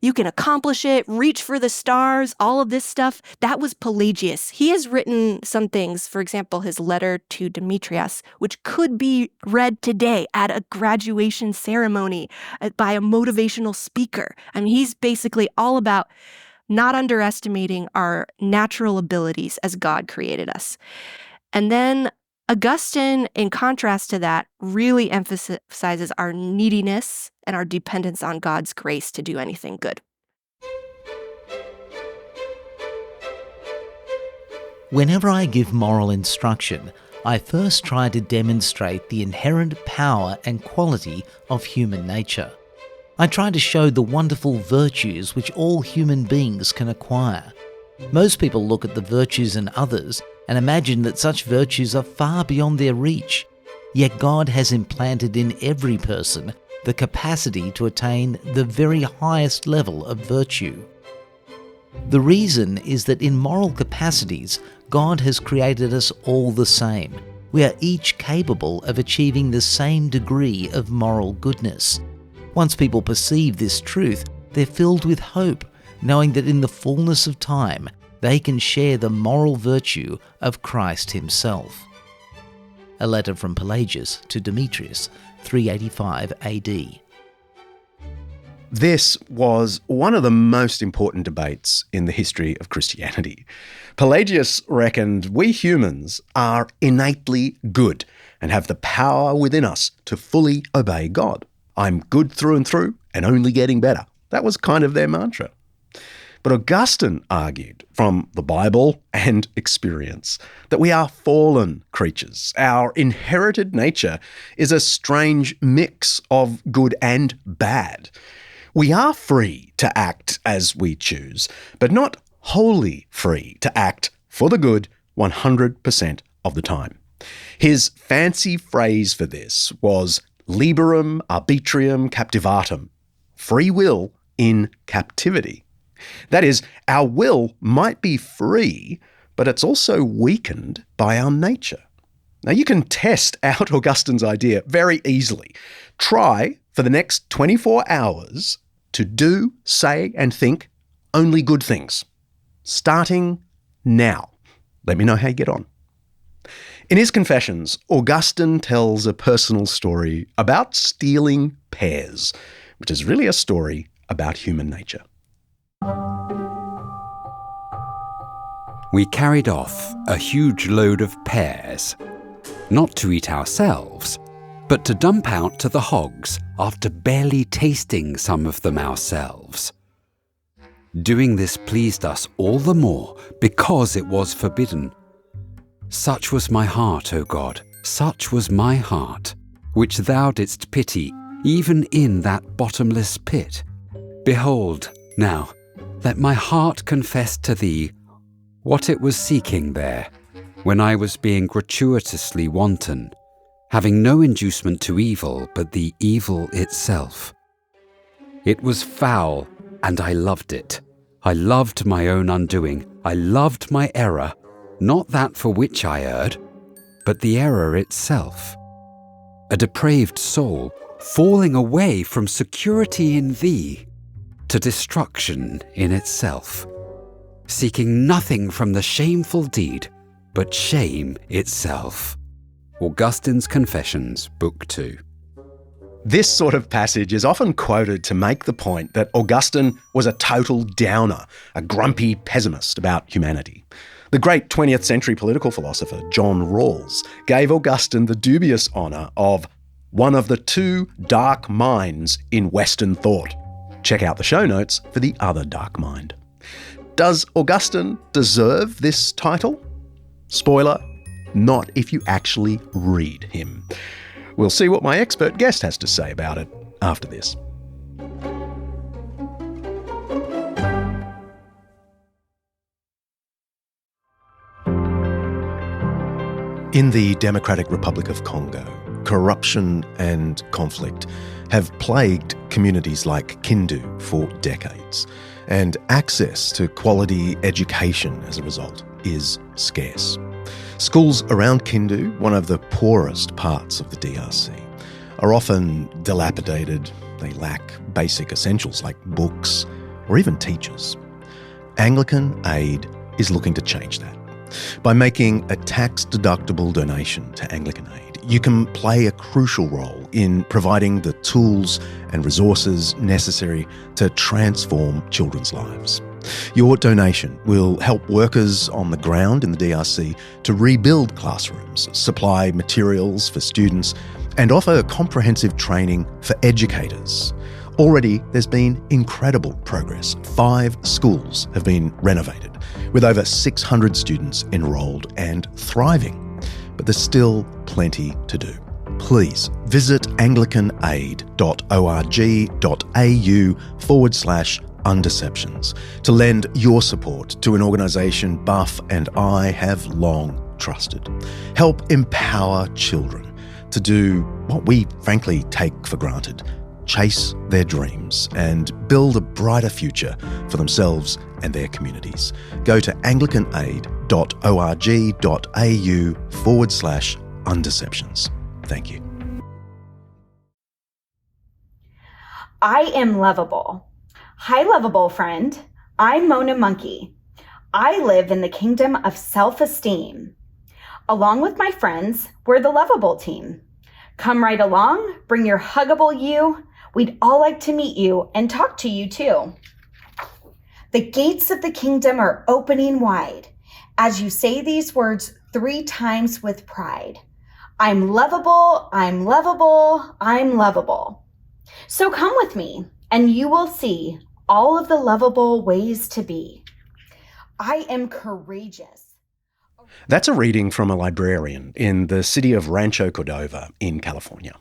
accomplish it, reach for the stars, all of this stuff. That was Pelagius. He has written some things, for example, his letter to Demetrius, which could be read today at a graduation ceremony by a motivational speaker. I mean, he's basically all about not underestimating our natural abilities as God created us. And then Augustine, in contrast to that, really emphasizes our neediness and our dependence on God's grace to do anything good. Whenever I give moral instruction, I first try to demonstrate the inherent power and quality of human nature. I try to show the wonderful virtues which all human beings can acquire. Most people look at the virtues in others and imagine that such virtues are far beyond their reach. Yet God has implanted in every person the capacity to attain the very highest level of virtue. The reason is that in moral capacities, God has created us all the same. We are each capable of achieving the same degree of moral goodness. Once people perceive this truth, they're filled with hope, knowing that in the fullness of time, they can share the moral virtue of Christ himself. A letter from Pelagius to Demetrius, 385 AD. This was one of the most important debates in the history of Christianity. Pelagius reckoned we humans are innately good and have the power within us to fully obey God. I'm good through and through and only getting better. That was kind of their mantra. But Augustine argued from the Bible and experience that we are fallen creatures. Our inherited nature is a strange mix of good and bad. We are free to act as we choose, but not wholly free to act for the good 100% of the time. His fancy phrase for this was liberum arbitrium captivatum, free will in captivity. That is, our will might be free, but it's also weakened by our nature. Now, you can test out Augustine's idea very easily. Try for the next 24 hours to do, say, and think only good things. Starting now. Let me know how you get on. In his Confessions, Augustine tells a personal story about stealing pears, which is really a story about human nature. we carried off a huge load of pears, not to eat ourselves, but to dump out to the hogs after barely tasting some of them ourselves. Doing this pleased us all the more because it was forbidden. Such was my heart, O God, such was my heart, which thou didst pity even in that bottomless pit. Behold, now, let my heart confess to thee what it was seeking there, when I was being gratuitously wanton, having no inducement to evil but the evil itself. It was foul, and I loved it. I loved my own undoing. I loved my error, not that for which I erred, but the error itself. A depraved soul, falling away from security in thee to destruction in itself, seeking nothing from the shameful deed but shame itself. Augustine's Confessions, Book 2. This sort of passage is often quoted to make the point that Augustine was a total downer, a grumpy pessimist about humanity. The great 20th century political philosopher John Rawls gave Augustine the dubious honour of one of the two dark minds in Western thought. Check out the show notes for the other dark mind. Does Augustine deserve this title? Spoiler, not if you actually read him. We'll see what my expert guest has to say about it after this. In the Democratic Republic of Congo, corruption and conflict have plagued communities like Kindu for decades, and access to quality education as a result is scarce. Schools around Kindu, one of the poorest parts of the DRC, are often dilapidated. They lack basic essentials like books or even teachers. Anglican Aid is looking to change that. By making a tax-deductible donation to Anglican Aid, you can play a crucial role in providing the tools and resources necessary to transform children's lives. Your donation will help workers on the ground in the DRC to rebuild classrooms, supply materials for students, and offer comprehensive training for educators. Already, there's been incredible progress. 5 schools have been renovated, with over 600 students enrolled and thriving. But there's still plenty to do. Please visit anglicanaid.org.au/Undeceptions to lend your support to an organisation Buff and I have long trusted. Help empower children to do what we frankly take for granted: chase their dreams and build a brighter future for themselves and their communities. Go to anglicanaid.org.au/Undeceptions. Thank you. I am lovable. Hi, lovable friend. I'm Mona Monkey. I live in the kingdom of self-esteem. Along with my friends, we're the lovable team. Come right along, bring your huggable you. We'd all like to meet you and talk to you too. The gates of the kingdom are opening wide as you say these words 3 times with pride. I'm lovable, I'm lovable, I'm lovable. So come with me and you will see all of the lovable ways to be. I am courageous. That's a reading from a librarian in the city of Rancho Cordova in California.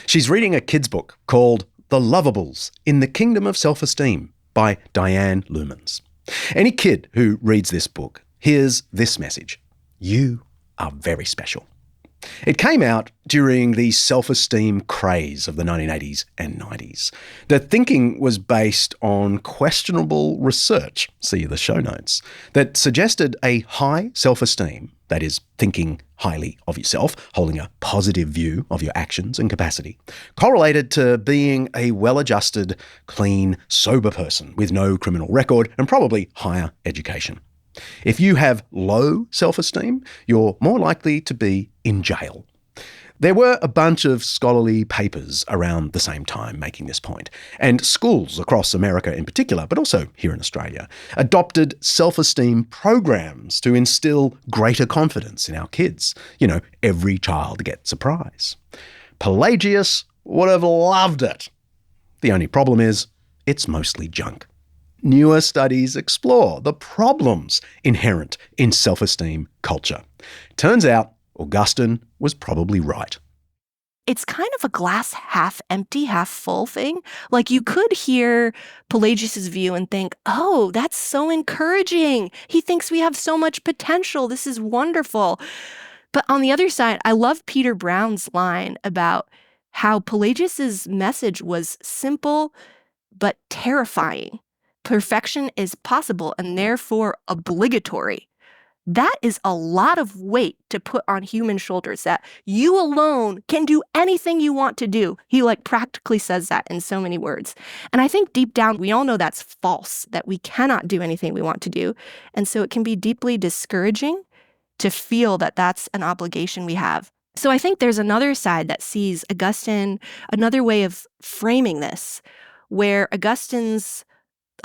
She's reading a kid's book called The Lovables in the Kingdom of Self-Esteem by Diane Lumens. Any kid who reads this book hears this message: you are very special. It came out during the self-esteem craze of the 1980s and 90s. The thinking was based on questionable research, see the show notes, that suggested a high self-esteem, that is, thinking highly of yourself, holding a positive view of your actions and capacity, correlated to being a well-adjusted, clean, sober person with no criminal record and probably higher education. If you have low self-esteem, you're more likely to be in jail. There were a bunch of scholarly papers around the same time making this point, and schools across America in particular, but also here in Australia, adopted self-esteem programs to instill greater confidence in our kids. You know, every child gets a prize. Pelagius would have loved it. The only problem is, it's mostly junk. Newer studies explore the problems inherent in self-esteem culture. Turns out, Augustine was probably right. It's kind of a glass half empty, half full thing. Like you could hear Pelagius's view and think, oh, that's so encouraging. He thinks we have so much potential. This is wonderful. But on the other side, I love Peter Brown's line about how Pelagius's message was simple but terrifying. Perfection is possible and therefore obligatory. That is a lot of weight to put on human shoulders, that you alone can do anything you want to do. He practically says that in so many words. And I think deep down, we all know that's false, that we cannot do anything we want to do. And so it can be deeply discouraging to feel that that's an obligation we have. So I think there's another side that sees Augustine, another way of framing this, where Augustine's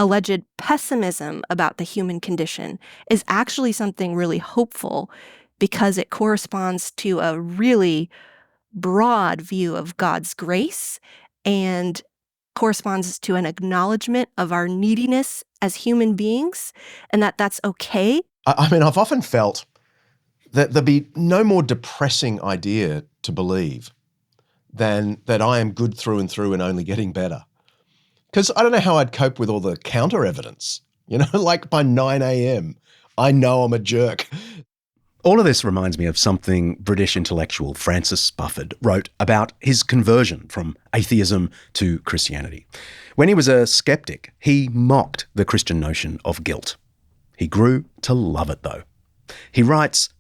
alleged pessimism about the human condition is actually something really hopeful because it corresponds to a really broad view of God's grace and corresponds to an acknowledgement of our neediness as human beings and that that's okay. I mean, I've often felt that there'd be no more depressing idea to believe than that I am good through and through and only getting better. Because I don't know how I'd cope with all the counter evidence. You know, by 9 a.m., I know I'm a jerk. All of this reminds me of something British intellectual Francis Spufford wrote about his conversion from atheism to Christianity. When he was a skeptic, he mocked the Christian notion of guilt. He grew to love it, though. He writes,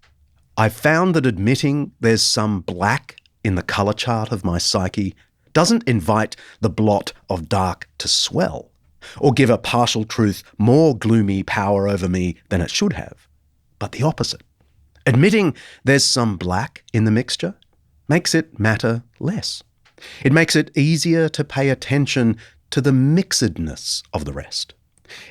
"I found that admitting there's some black in the colour chart of my psyche doesn't invite the blot of dark to swell, or give a partial truth more gloomy power over me than it should have, but the opposite. Admitting there's some black in the mixture makes it matter less. It makes it easier to pay attention to the mixedness of the rest.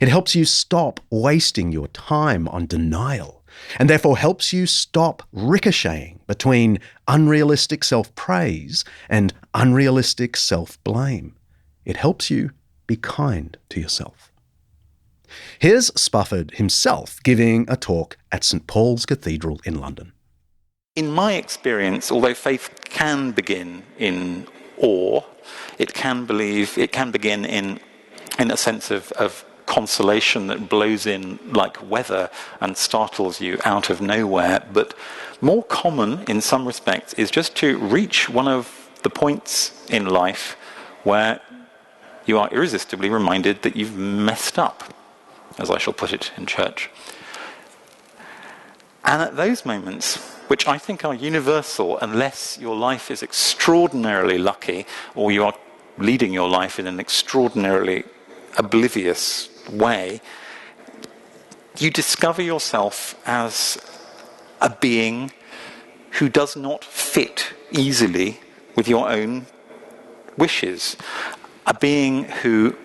It helps you stop wasting your time on denial, and therefore helps you stop ricocheting between unrealistic self-praise and unrealistic self-blame. It helps you be kind to yourself." Here's Spufford himself giving a talk at St. Paul's Cathedral in London. In my experience, although faith can begin in awe, it can begin in a sense of consolation that blows in like weather and startles you out of nowhere. But more common in some respects is just to reach one of the points in life where you are irresistibly reminded that you've messed up, as I shall put it in church. And at those moments, which I think are universal unless your life is extraordinarily lucky or you are leading your life in an extraordinarily oblivious way, you discover yourself as a being who does not fit easily with your own wishes, a being who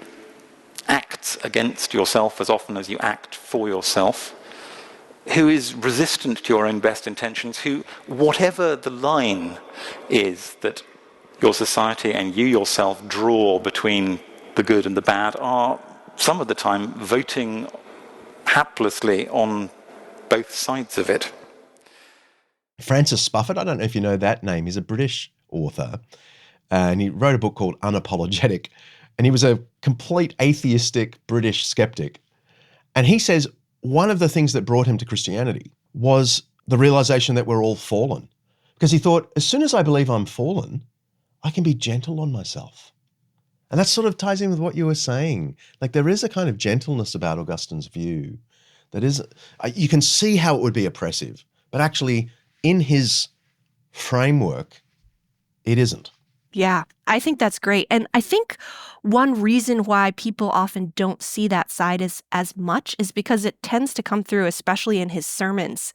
acts against yourself as often as you act for yourself, who is resistant to your own best intentions, who, whatever the line is that your society and you yourself draw between the good and the bad, are some of the time voting haplessly on both sides of it. Francis Spufford, I don't know if you know that name, he's a British author, and he wrote a book called Unapologetic, and he was a complete atheistic British skeptic. And he says one of the things that brought him to Christianity was the realization that we're all fallen. Because he thought, as soon as I believe I'm fallen, I can be gentle on myself. And that sort of ties in with what you were saying. Like there is a kind of gentleness about Augustine's view that is, you can see how it would be oppressive, but actually in his framework, it isn't. Yeah, I think that's great. And I think one reason why people often don't see that side as much is because it tends to come through, especially in his sermons,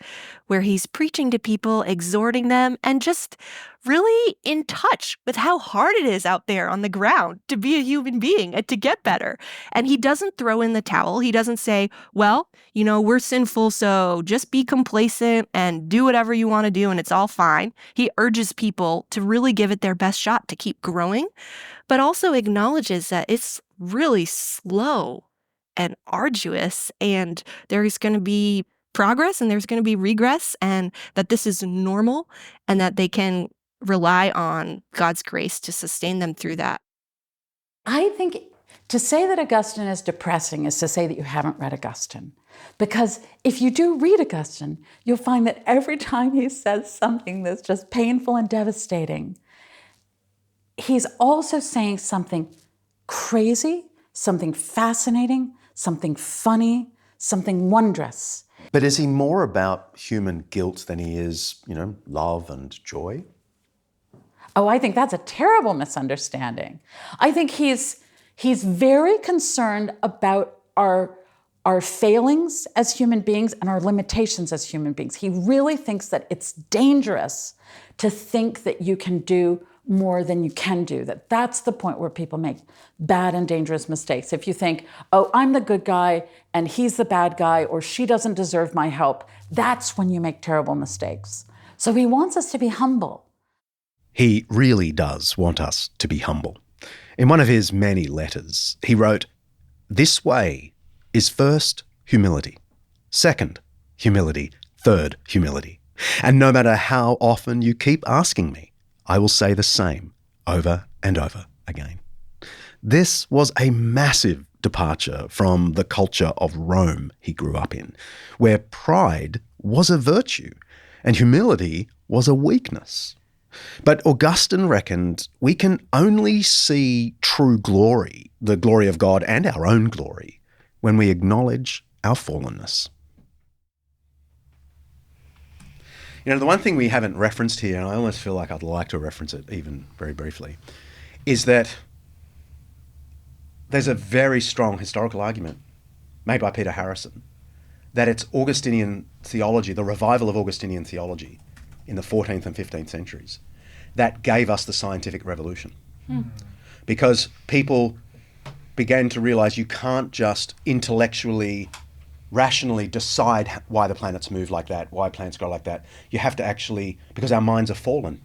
where he's preaching to people, exhorting them, and just really in touch with how hard it is out there on the ground to be a human being and to get better. And he doesn't throw in the towel. He doesn't say, well, we're sinful, so just be complacent and do whatever you want to do and it's all fine. He urges people to really give it their best shot to keep growing, but also acknowledges that it's really slow and arduous, and there's going to be progress and there's going to be regress, and that this is normal and that they can rely on God's grace to sustain them through that. I think to say that Augustine is depressing is to say that you haven't read Augustine. Because if you do read Augustine, you'll find that every time he says something that's just painful and devastating, he's also saying something crazy, something fascinating, something funny, something wondrous. But is he more about human guilt than he is, love and joy? Oh, I think that's a terrible misunderstanding. I think he's very concerned about our failings as human beings and our limitations as human beings. He really thinks that it's dangerous to think that you can do more than you can do, that's the point where people make bad and dangerous mistakes. If you think, oh, I'm the good guy and he's the bad guy, or she doesn't deserve my help, that's when you make terrible mistakes. So he wants us to be humble. He really does want us to be humble. In one of his many letters, he wrote, "This way is first humility, second humility, third humility. And no matter how often you keep asking me, I will say the same over and over again." This was a massive departure from the culture of Rome he grew up in, where pride was a virtue and humility was a weakness. But Augustine reckoned we can only see true glory, the glory of God and our own glory, when we acknowledge our fallenness. The one thing we haven't referenced here, and I almost feel like I'd like to reference it even very briefly, is that there's a very strong historical argument made by Peter Harrison that it's Augustinian theology, the revival of Augustinian theology in the 14th and 15th centuries, that gave us the scientific revolution. Because people began to realize you can't just intellectually, rationally decide why the planets move like that, why planets go like that. You have to actually, because our minds are fallen,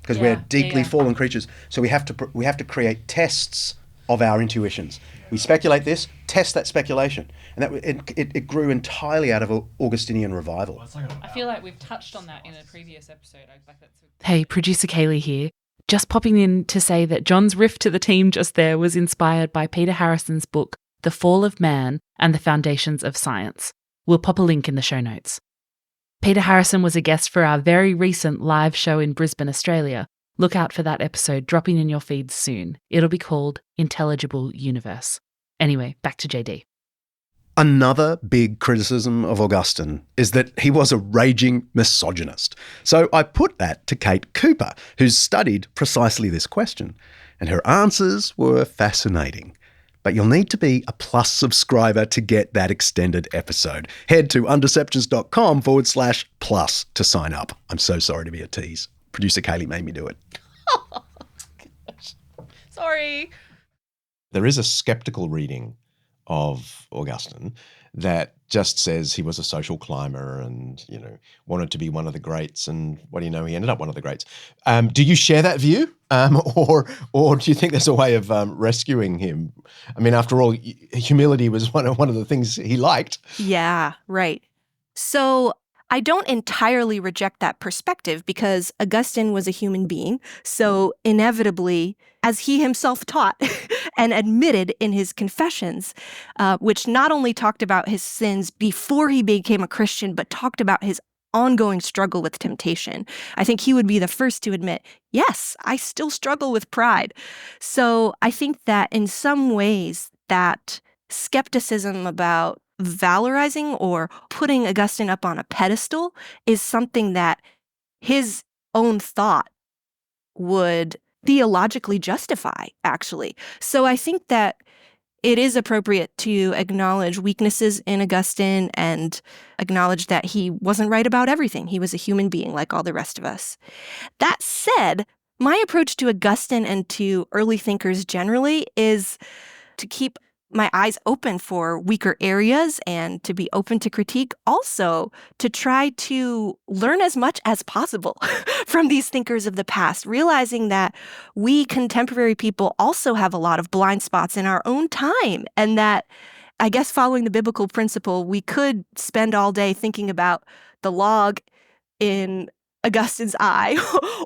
because we're deeply fallen creatures. So we have to create tests of our intuitions. We speculate this, test that speculation, and that it grew entirely out of Augustinian revival. I feel like we've touched on that in a previous episode. Hey, producer Kaylee here. Just popping in to say that John's riff to the team just there was inspired by Peter Harrison's book, The Fall of Man and the Foundations of Science. We'll pop a link in the show notes. Peter Harrison was a guest for our very recent live show in Brisbane, Australia. Look out for that episode dropping in your feeds soon. It'll be called Intelligible Universe. Anyway, back to JD. Another big criticism of Augustine is that he was a raging misogynist. So I put that to Kate Cooper, who's studied precisely this question, and her answers were fascinating. But you'll need to be a Plus subscriber to get that extended episode. Head to undeceptions.com/plus to sign up. I'm so sorry to be a tease. Producer Kaylee made me do it. Oh, gosh. Sorry. There is a skeptical reading of Augustine that just says he was a social climber and, wanted to be one of the greats. And what do you know, he ended up one of the greats. Do you share that view? Or do you think there's a way of rescuing him? I mean, after all, humility was one of the things he liked. Yeah, right. So I don't entirely reject that perspective because Augustine was a human being. So inevitably, as he himself taught and admitted in his confessions, which not only talked about his sins before he became a Christian, but talked about his ongoing struggle with temptation. I think he would be the first to admit, yes, I still struggle with pride. So I think that in some ways that skepticism about valorizing or putting Augustine up on a pedestal is something that his own thought would theologically justify, actually. So I think that it is appropriate to acknowledge weaknesses in Augustine and acknowledge that he wasn't right about everything. He was a human being like all the rest of us. That said, my approach to Augustine and to early thinkers generally is to keep my eyes open for weaker areas and to be open to critique. Also, to try to learn as much as possible from these thinkers of the past, realizing that we contemporary people also have a lot of blind spots in our own time, and that, I guess, following the biblical principle, we could spend all day thinking about the log in Augustine's eye,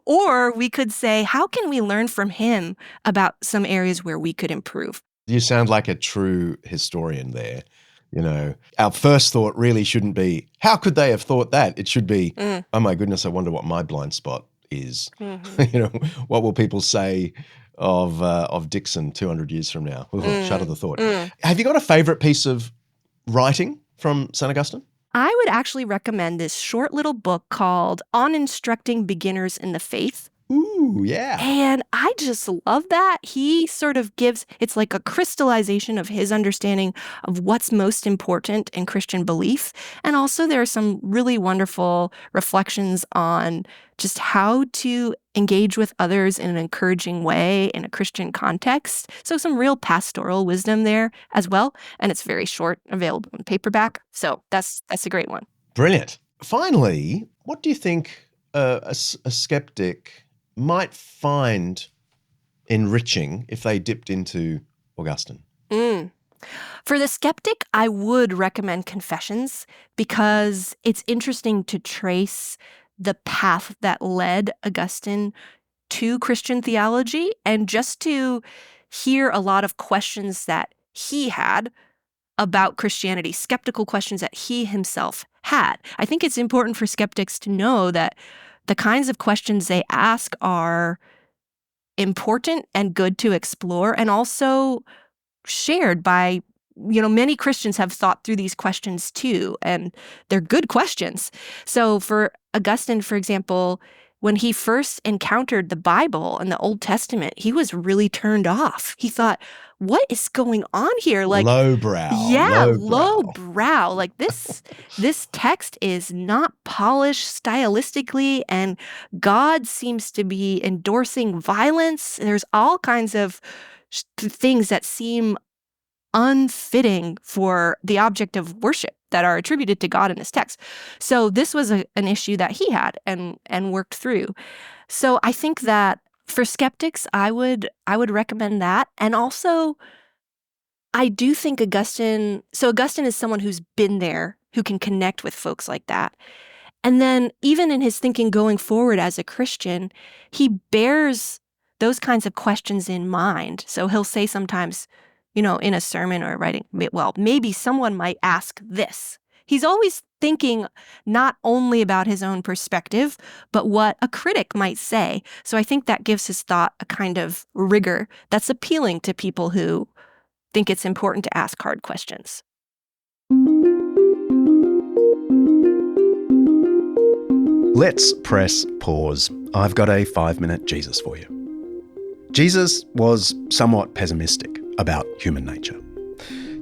or we could say, how can we learn from him about some areas where we could improve? You sound like a true historian there. You know, our first thought really shouldn't be, how could they have thought that? It should be, oh my goodness, I wonder what my blind spot is. You know, what will people say of Dixon 200 years from now? Shudder the thought. Have you got a favorite piece of writing from St. Augustine? I would actually recommend this short little book called On Instructing Beginners in the Faith. Ooh, yeah. And I just love that. He sort of gives, it's like a crystallization of his understanding of what's most important in Christian belief. And also there are some really wonderful reflections on just how to engage with others in an encouraging way in a Christian context. So some real pastoral wisdom there as well. And it's very short, available in paperback. So that's a great one. Brilliant. Finally, what do you think a skeptic might find enriching if they dipped into Augustine? For the skeptic, I would recommend Confessions because it's interesting to trace the path that led Augustine to Christian theology and just to hear a lot of questions that he had about Christianity, skeptical questions that he himself had. I think it's important for skeptics to know that the kinds of questions they ask are important and good to explore, and also shared by, many Christians have thought through these questions too, and they're good questions. So for Augustine, for example, when he first encountered the Bible and the Old Testament, he was really turned off. He thought, what is going on here? Like lowbrow. Yeah, lowbrow. Like this text is not polished stylistically, and God seems to be endorsing violence. There's all kinds of things that seem unfitting for the object of worship that are attributed to God in this text. So this was an issue that he had and worked through. So I think that for skeptics, I would recommend that. And also, I do think Augustine is someone who's been there, who can connect with folks like that. And then even in his thinking going forward as a Christian, he bears those kinds of questions in mind. So he'll say sometimes, in a sermon or writing, well, maybe someone might ask this. He's always thinking not only about his own perspective, but what a critic might say. So I think that gives his thought a kind of rigor that's appealing to people who think it's important to ask hard questions. Let's press pause. I've got a 5-minute Jesus for you. Jesus was somewhat pessimistic about human nature.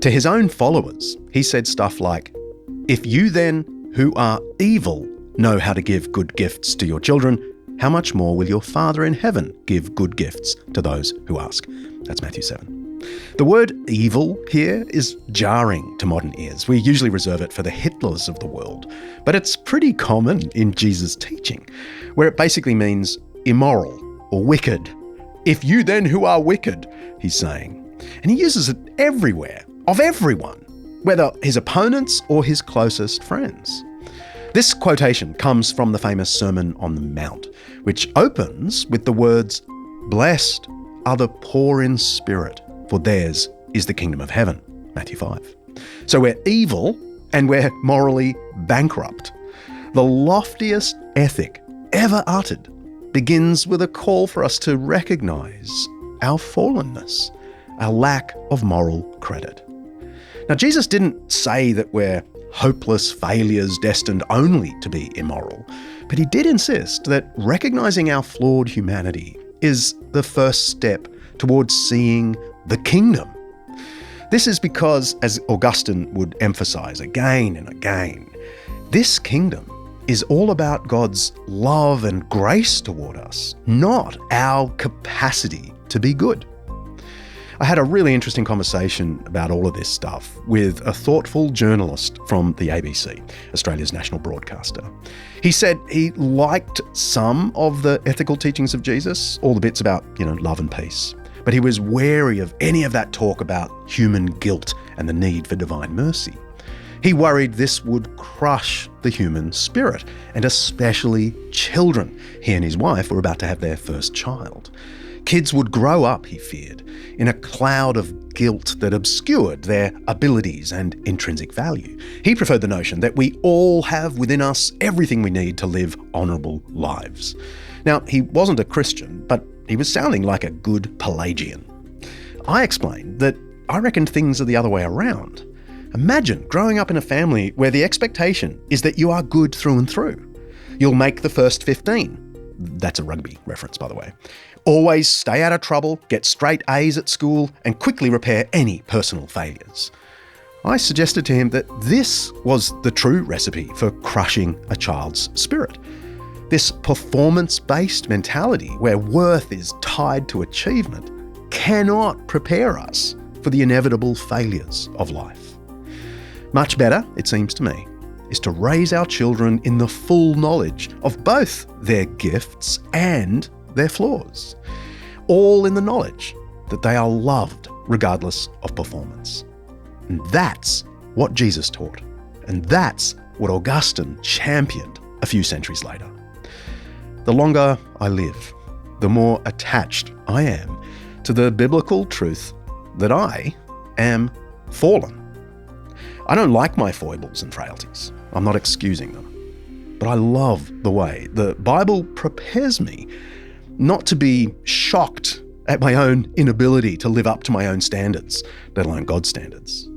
To his own followers, he said stuff like, "If you then, who are evil, know how to give good gifts to your children, how much more will your Father in heaven give good gifts to those who ask?" That's Matthew 7. The word evil here is jarring to modern ears. We usually reserve it for the Hitlers of the world, but it's pretty common in Jesus' teaching, where it basically means immoral or wicked. "If you then who are wicked," he's saying. And he uses it everywhere, of everyone, whether his opponents or his closest friends. This quotation comes from the famous Sermon on the Mount, which opens with the words, "Blessed are the poor in spirit, for theirs is the kingdom of heaven," Matthew 5. So we're evil and we're morally bankrupt. The loftiest ethic ever uttered begins with a call for us to recognize our fallenness, our lack of moral credit. Now, Jesus didn't say that we're hopeless failures destined only to be immoral, but he did insist that recognizing our flawed humanity is the first step towards seeing the kingdom. This is because, as Augustine would emphasize again and again, this kingdom is all about God's love and grace toward us, not our capacity to be good. I had a really interesting conversation about all of this stuff with a thoughtful journalist from the ABC, Australia's national broadcaster. He said he liked some of the ethical teachings of Jesus, all the bits about, love and peace. But he was wary of any of that talk about human guilt and the need for divine mercy. He worried this would crush the human spirit, and especially children. He and his wife were about to have their first child. Kids would grow up, he feared, in a cloud of guilt that obscured their abilities and intrinsic value. He preferred the notion that we all have within us everything we need to live honourable lives. Now, he wasn't a Christian, but he was sounding like a good Pelagian. I explained that I reckoned things are the other way around. Imagine growing up in a family where the expectation is that you are good through and through. You'll make the first 15. That's a rugby reference, by the way. Always stay out of trouble, get straight A's at school, and quickly repair any personal failures. I suggested to him that this was the true recipe for crushing a child's spirit. This performance-based mentality where worth is tied to achievement cannot prepare us for the inevitable failures of life. Much better, it seems to me, is to raise our children in the full knowledge of both their gifts and their flaws, all in the knowledge that they are loved regardless of performance. And that's what Jesus taught, and that's what Augustine championed a few centuries later. The longer I live, the more attached I am to the biblical truth that I am fallen. I don't like my foibles and frailties. I'm not excusing them. But I love the way the Bible prepares me not to be shocked at my own inability to live up to my own standards, let alone God's standards.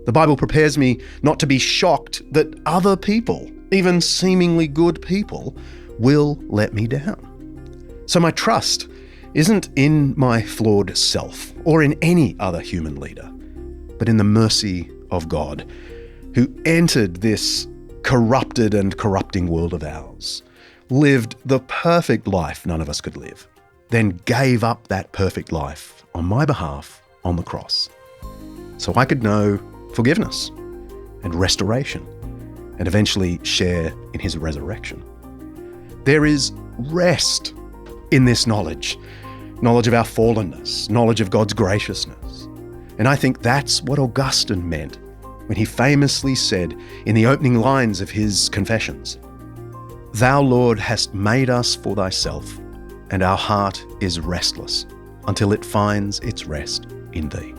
The Bible prepares me not to be shocked that other people, even seemingly good people, will let me down. So my trust isn't in my flawed self or in any other human leader, but in the mercy of God, who entered this corrupted and corrupting world of ours, lived the perfect life none of us could live, then gave up that perfect life on my behalf on the cross, so I could know forgiveness and restoration and eventually share in his resurrection. There is rest in this knowledge of our fallenness, knowledge of God's graciousness. And I think that's what Augustine meant when he famously said in the opening lines of his Confessions, "Thou, Lord, hast made us for thyself, and our heart is restless until it finds its rest in thee."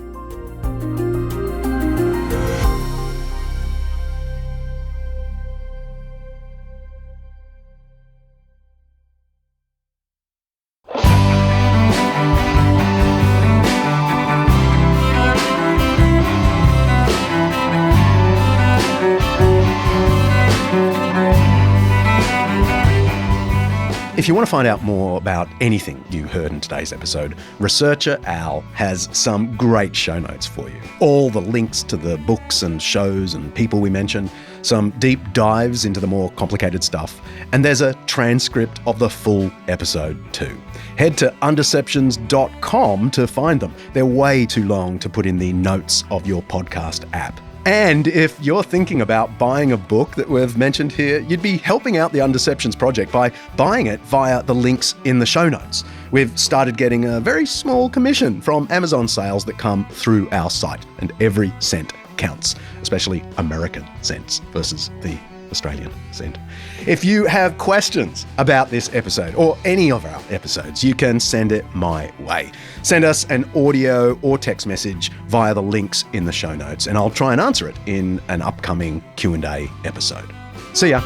If you want to find out more about anything you heard in today's episode, researcher Al has some great show notes for you. All the links to the books and shows and people we mentioned, some deep dives into the more complicated stuff, and there's a transcript of the full episode too. Head to undeceptions.com to find them. They're way too long to put in the notes of your podcast app. And if you're thinking about buying a book that we've mentioned here, you'd be helping out the Undeceptions project by buying it via the links in the show notes. We've started getting a very small commission from Amazon sales that come through our site, and every cent counts, especially American cents versus the Australian cent. If you have questions about this episode or any of our episodes, you can send it my way. Send us an audio or text message via the links in the show notes, and I'll try and answer it in an upcoming Q&A episode. See ya.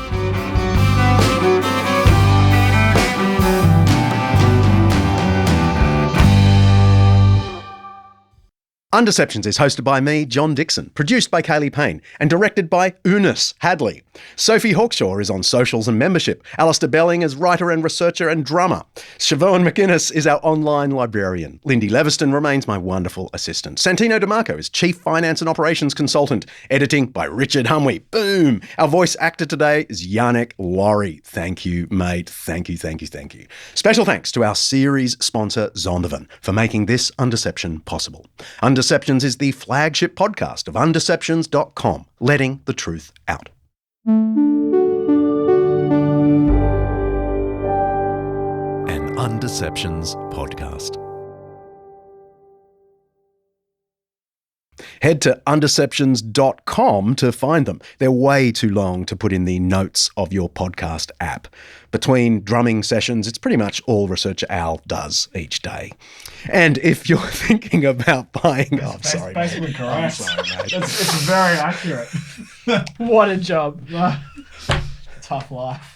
Undeceptions is hosted by me, John Dixon, produced by Kaylee Payne, and directed by Eunice Hadley. Sophie Hawkshaw is on socials and membership. Alistair Belling is writer and researcher and drummer. Siobhan McInnes is our online librarian. Lindy Leviston remains my wonderful assistant. Santino DeMarco is chief finance and operations consultant. Editing by Richard Humwee. Boom! Our voice actor today is Yannick Laurie. Thank you, mate. Thank you. Special thanks to our series sponsor, Zondervan, for making this Undeception possible. Undeceptions is the flagship podcast of undeceptions.com, letting the truth out. An Undeceptions podcast. Head to undeceptions.com to find them. They're way too long to put in the notes of your podcast app. Between drumming sessions, it's pretty much all Researcher Al does each day. And if you're thinking about buying... Oh, I'm sorry, basically mate. correct. I'm sorry, mate. It's very accurate. What a job. Tough life.